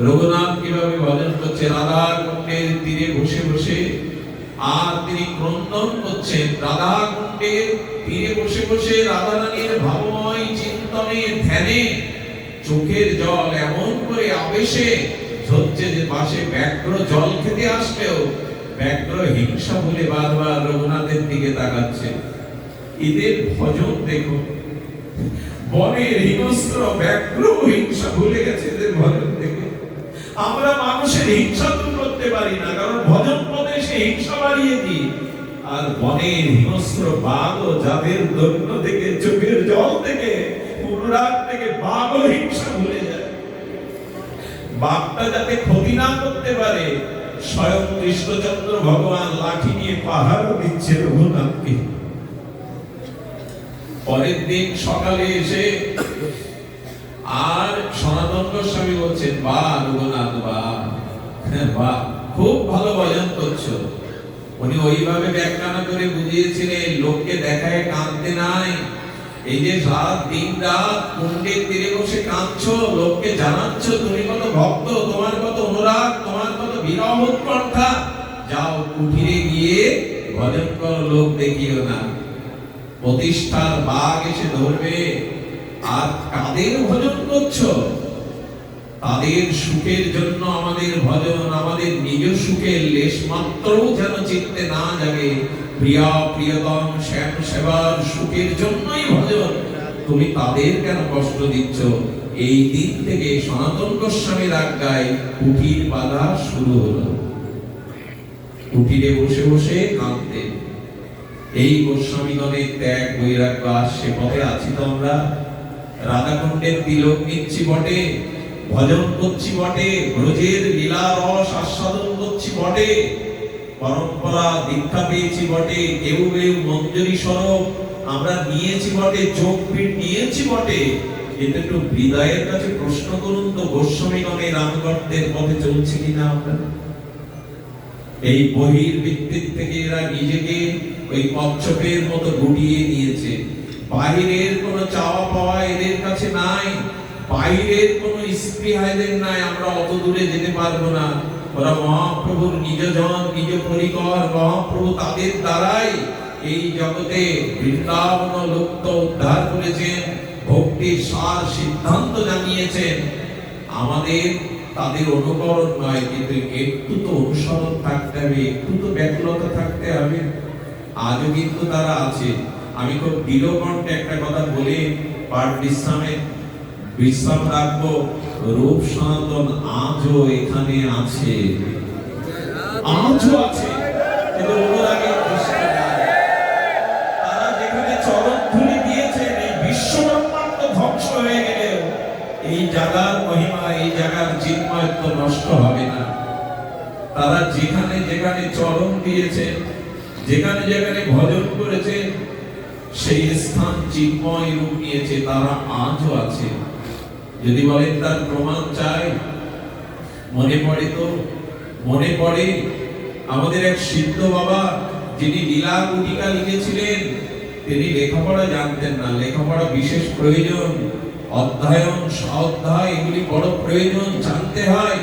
রঘুনাথ কিভাবে ভজন করছে রাধার কুণ্ডের তীরে বসে বসে। আর তিনি ক্রন্দন করছেন রাধা কুণ্ডের তীরে বসে বসে রাধারানীর ভাবময় চিন্তনে ধ্যানে। চোখের জল এমন করে আবেশে ঝরছে যে পাশে ব্যাঘ্র জল খেতে আসলেও ব্যাঘ্র হিংসা বলে বারবার রঘুনাথের দিকে তাকাচ্ছে। এদের ভজন দেখো, বনের হিংস্র ব্যাঘ্র হিংসা ভুলে গেছে এদের ভজন দেখে। আমরা মানুষের হিংসা তো করতে পারি না, কারণ ভজন পদে সে হিংসা বাড়িয়ে দিই। আর বনের হিংস্র বাঘও যাদের দৈন্য থেকে, চোখের জল থেকে, অনুরাগ থেকে বাঘও হিংসা ভুলে যায়। বাঘটা যাতে ক্ষতি না করতে পারে, স্বয়ং কৃষ্ণচন্দ্র ভগবান লাঠি নিয়ে পাহাড় দিচ্ছে রঘুনাথকে। পরের দিন সকালে এসে আর সনাতন গোস্বামী বলছেন, বা রঘুনাথ বা খুব ভালো ভজন করছো। উনি ওইভাবে ব্যাখ্যান করে বুঝিয়েছিলেন, লোককে দেখায় কাঁদতে নাই। এই যে রাত দিন রাত কুণ্ডের তীরে বসে কাঁদছো, লোককে জানাচ্ছ তুমি কত ভক্ত, তোমার কত অনুরাগ, তোমার কত বিরহ উৎকণ্ঠা। যাও কুঠিরে গিয়ে ভজন করো, লোক দেখিও না। প্রতিষ্ঠার বাঘ এসে ধরবে। আর কাদের ভজন করছো? তাদের সুখের জন্য আমাদের ভজন, আমাদের নিজ সুখের লেশ মাত্রও যেন চিত্তে না জাগে। প্রিয়া প্রিয়তম শ্যাম সেবার সুখের জন্যই ভজন। তুমি তাদের কেন কষ্ট দিচ্ছ? এই দিন থেকে সনাতন গোস্বামীর আজ্ঞায় কুঠির বাধা শুরু হলো। কুঠিরে বসে বসে কাঁদতেন। এই গোস্বামীগণের ত্যাগ বৈরাগ্য সে পথে আছি তো আমরা। রাধাকুণ্ডের তিলক নিচ্ছি বটে, ভজন করছি বটে, ব্রজের লীলা রস আস্বাদন করছি বটে, পরম্পরা দীক্ষা পেয়েছি বটে, কেউ কেউ মঞ্জরি স্বরূপ আমরা নিয়েছি বটে, চোখ পিঠ নিয়েছি বটে। এটা একটু হৃদয়ের কাছে প্রশ্ন করুন তো, গোস্বামীগণের আনুগত্যের পথে চলছে কিনা আমরা? এই বহির্বৃত্তির থেকে এরা নিজেকে ওই কচ্ছপের মতো গুটিয়ে নিয়েছে। বাহিরের কোন চাওয়া পাওয়া এদের কাছে নাই, বাইরের কোন স্পৃহা এদের নাই। আমরা অত দূরে যেতে পারবো না। ওরা মহাপ্রভুর নিজজন, নিজ পরিকর। মহাপ্রভু তাদের দ্বারাই এই জগতে বৃন্দাবন লোকত উদ্ধার করেছেন, ভক্তির সার সিদ্ধান্ত জানিয়েছেন। আমাদের তাদের অনুকরণ নয়, কিন্তু একটু তো অনুসরণ থাকতে হবে, একটু তো ব্যাকুলতা থাকতে হবে। আজও কিন্তু তারা আছে। আমি খুব দৃঢ়কণ্ঠে একটা কথা বলে পাঠ বিশ্রাম রাখবো। রূপ সনাতন আজও এখানে আছে, আজও আছে। কিন্তু অনুরাগী দৃষ্টি নাই। তারা যেখানে চরণ ধুলি দিয়েছেন, এই বিশ্ব ব্রহ্মাণ্ড ধ্বংস হয়ে গেলেও এই জায়গার মহিমা, এই জায়গার চিন্ময়ত্ব নষ্ট হবে না। তারা যেখানে যেখানে চরণ দিয়েছেন, যেখানে যেখানে ভজন করেছেন, সেই স্থান চিন্ময় রূপ নিয়েছে, তারা আজও আছে। যদি বলেন তার প্রমাণ চাই, মনে পড়ে আমাদের এক সিদ্ধ বাবা, যিনি লীলা গুটিকা লিখেছিলেন। তিনি লেখাপড়া জানতেন না, লেখাপড়া বিশেষ প্রয়োজন, অধ্যয়ন স্বাধ্যায় এগুলি বড় প্রয়োজন, জানতে হয়।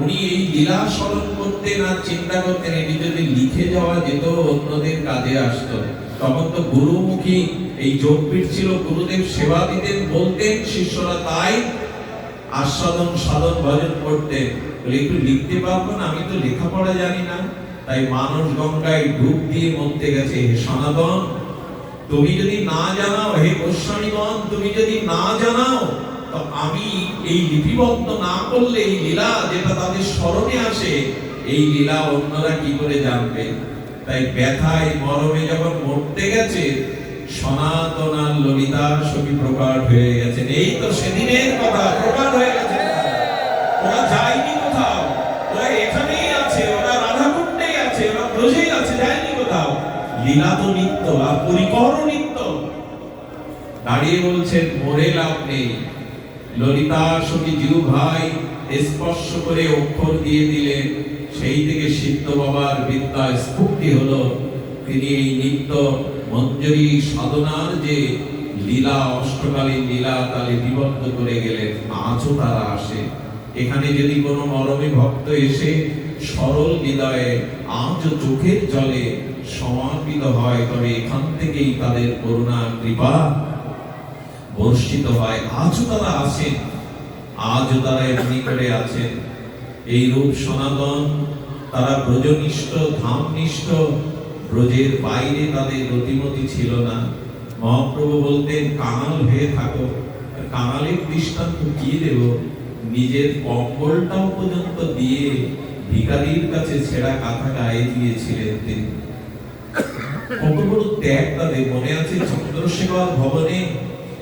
উনি এই লীলা স্মরণ করতেন আর চিন্তা করতেন, এটি যদি লিখে যাওয়া যেত অন্যদের কাজে আসতো। তখন তো গুরুমুখী এই যোগপীঠ ছিল, গুরুদেব সেবা দিতেন, বলতেন, শিষ্যরা তাই আস্বাদন সাধন ভজন করতেন। একটু লিখতে পারবো না, আমি তো লেখাপড়া জানি না। তাই মানস গঙ্গায় ডুব দিয়ে মরতে গেছে। হে সনাতন, তুমি যদি না জানাও, হে গোস্বামীগণ তুমি যদি না জানাও, তো আমি এই লিপিবদ্ধ না করলে এই লীলা যেটা তাদের স্মরণে আসে, এই লীলা অন্যরা কি করে জানবে? তাই ব্যথায় মরমে যখন মরতে গেছে, সনাতন আর ললিতার সখী প্রকাট হয়ে গেছেন। এই তো সেদিনের কথা, প্রকাট হয়ে গেছে। ওরা যায়নি কোথাও, ওরা এখানেই আছে, ওরা রাধাকুণ্ডেই আছে, ওরা ব্রজেই আছে, যায়নি কোথাও। লীলা তো নিত্য আর পরিকর নিত্য। দাঁড়িয়ে বলছেন মরে লাভ নেই। ললিতা সখী জিউ ভাই স্পর্শ করে অক্ষর দিয়ে দিলেন, সেই থেকে সিদ্ধ বাবার বিদ্যা স্ফূর্তি হলো। তিনি এই নিত্য মঞ্জরি সাধনার যে লীলা, অষ্টকালীন লীলা তালে বিবদ্ধ করে গেলেন। আজও তারা আসে এখানে। যদি কোনো মরমী ভক্ত এসে সরল হৃদয়ে আজও চোখের জলে সমর্পিত হয়, তবে এখান থেকেই তাদের করুণা কৃপা বর্ষিত হয়। আজও তারা আছেন, আজও তারা এমনি করে আছেন। এই রূপ সনাতন, তারা ব্রজনিষ্ঠ, ধামনিষ্ঠ, ব্রজের বাইরে তাদের গতিমতি ছিল না। মহাপ্রভু বলতেন কাঙাল হয়ে থাকো। কাঙালের দৃষ্টান্ত কি দেব? নিজের কম্বলটাও পর্যন্ত দিয়ে ভিখারির কাছে ছেঁড়া কাঁথা গায়ে দিয়েছিলেন তিনি। কত বড় ত্যাগ তাদের! মনে আছে চন্দ্রশেখর ভবনে,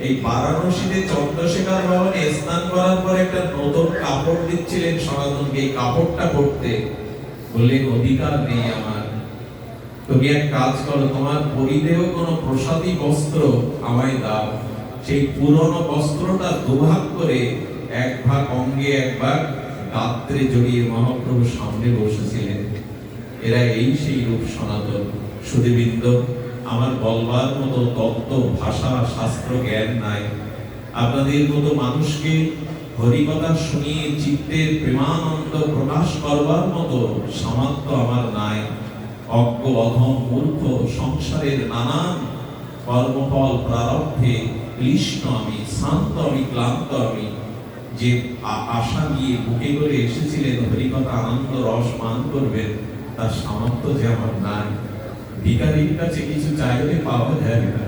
এই বারাণসীতে চন্দ্রশেখর ভবনে স্নান করার পর একটা নতুন কাপড় দিচ্ছিলেন সনাতনকে, এই কাপড়টা পরতে। বললেন অধিকার নেই আমার, তুমি এক কাজ করো, তোমার পরিধেয় কোনো প্রসাদী বস্ত্র আমায় দাও। সেই পুরনো বস্ত্রটা দুভাগ করে এক ভাগ অঙ্গে এক ভাগ গাত্রে জড়িয়ে মহাপ্রভু সামনে বসেছিলেন। এরা এই সেই রূপ সনাতন। সুধীবৃন্দ, আমার বলবার মতো তত্ত্ব, ভাষা, শাস্ত্র জ্ঞান নাই। আপনাদের মতো মানুষকে হরিকথা শুনিয়ে চিত্তের প্রেমানন্দ প্রকাশ করবার মতো সামর্থ্য আমার নাই। অজ্ঞ, অধম, মূর্খ, সংসারের নানান কর্মফল প্রারব্ধে ক্লিষ্ট আমি, শ্রান্ত আমি, ক্লান্ত আমি। যে আশা নিয়ে বুকে করে এসেছিলেন হরিকথা আনন্দ রস পান করবেন, তার সামর্থ্য যে আমার নাই। ভিখারির কাছে কিছু চাইলে পাওয়া যায় না।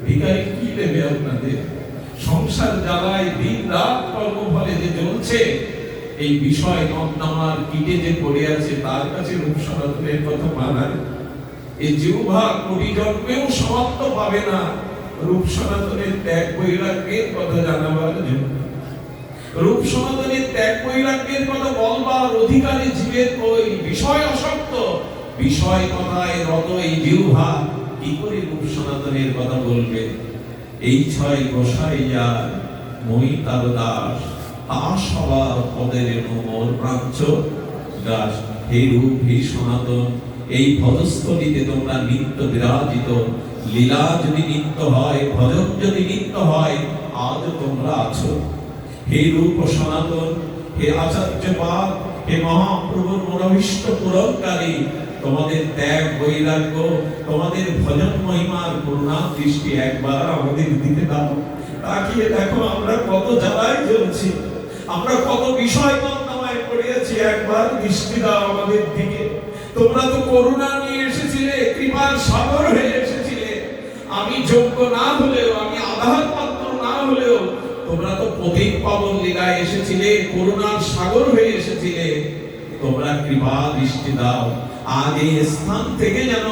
ভিখারি কি দেবে আপনাদের? সংসার জ্বালায় দিন রাত কর্মফলে যে জ্বলছে, এই বিষয় নদনামার কীটে যে পড়ে আছে, তার কাছে রূপ সনাতনের কথা মানায়। এই জিহ্বা কোটি জন্মেও সমাপ্ত পাবে না রূপ সনাতনের ত্যাগ বৈরাগ্যের কথা জানাবার জন্য। রূপ সনাতনের ত্যাগ বৈরাগ্যের কথা বলবার অধিকারী জীবের ওই বিষয় অসক্ত, বিষয় কথায় রত এই জিহ্বা কি করে রূপ সনাতনের কথা বলবে? এই ছয় গোসাই যার, মই তার দাস, তা সবার পদের মোর প্রাঞ্চ দাস। হে রূপ, হে সনাতন, এই ভজস্থলিতে তোমরা নিত্য বিরাজিত। লীলা যদি নিত্য হয়, ভজন যদি নিত্য হয়, আজ তোমরা আছো। হে রূপ সনাতন, হে আচার্যপাদ, হে মহাপ্রভুর মনোভীষ্ট পূরণকারী, তোমাদের ত্যাগ বৈরাগ্য, তোমাদের ভজন মহিমার করুণা দৃষ্টি একবার আমাদের দিকে দাও। তাকিয়ে দেখো আমরা কত জ্বালায় জ্বলছি, আমরা কত বিষয় বন্দনায় পড়েছি। একবার দৃষ্টি দাও আমাদের দিকে। তোমরা তো করুণা নিয়ে এসেছিলে, কৃপার সাগর হয়ে এসেছিলে। আমি যোগ্য না হলেও, আমি আধার পাত্র না হলেও, তোমরা তো পথিক পাবন লীলায় এসেছিলে, করুণার সাগর হয়ে এসেছিলে। তোমরা কৃপা দৃষ্টি দাও। আজ এই স্থান থেকে যেন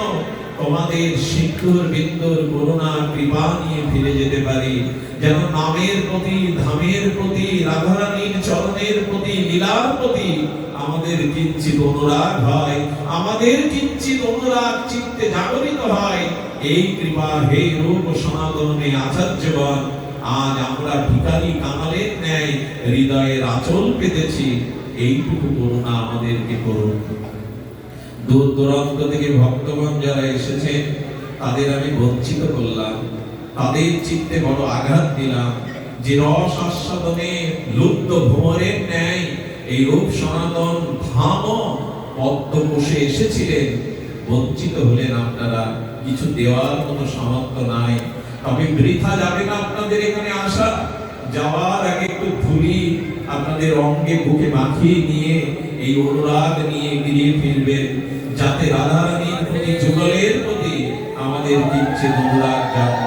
তোমাদের সিন্ধুর বিন্দুর করুণা কৃপা নিয়ে ফিরে যেতে পারি, যেন নামের প্রতি, ধামের প্রতি, রাধারানীর চরণের প্রতি, লীলার প্রতি আমাদের কিঞ্চিত অনুরাগ হয়, আমাদের কিঞ্চিত অনুরাগ চিত্তে জাগরিত হয়। এই কৃপা হে রূপ সনাতনে আচার্যগণ, আজ আমরা ভিখারি কাঙালের ন্যায় হৃদয়ের আঁচল পেতেছি, এইটুকু করুণা আমাদেরকে করুন। দূর দূরান্ত থেকে ভক্তগণ যারা এসেছেন তাদের আমি বঞ্চিত করলাম, তাদের চিত্তে বড় আঘাত দিলাম। যে রস আস্বাদনে লুপ্ত ভ্রমরের ন্যায় এই রূপ সনাতন ধাম পদ্ম কোষে এসেছিলেন, বঞ্চিত হলেন আপনারা। কিছু দেওয়ার কোনো সামর্থ্য নাই, তবে বৃথা যাবে না আপনাদের এখানে আসা। যাওয়ার আগে একটু ধুলি আপনাদের অঙ্গে বুকে মাখিয়ে নিয়ে এই অনুরাগ নিয়ে গিয়ে ফিরবেন, যাতে রাধারানীর প্রতি, যুগলের প্রতি আমাদের কিঞ্চিত অনুরাগ জাগ্রত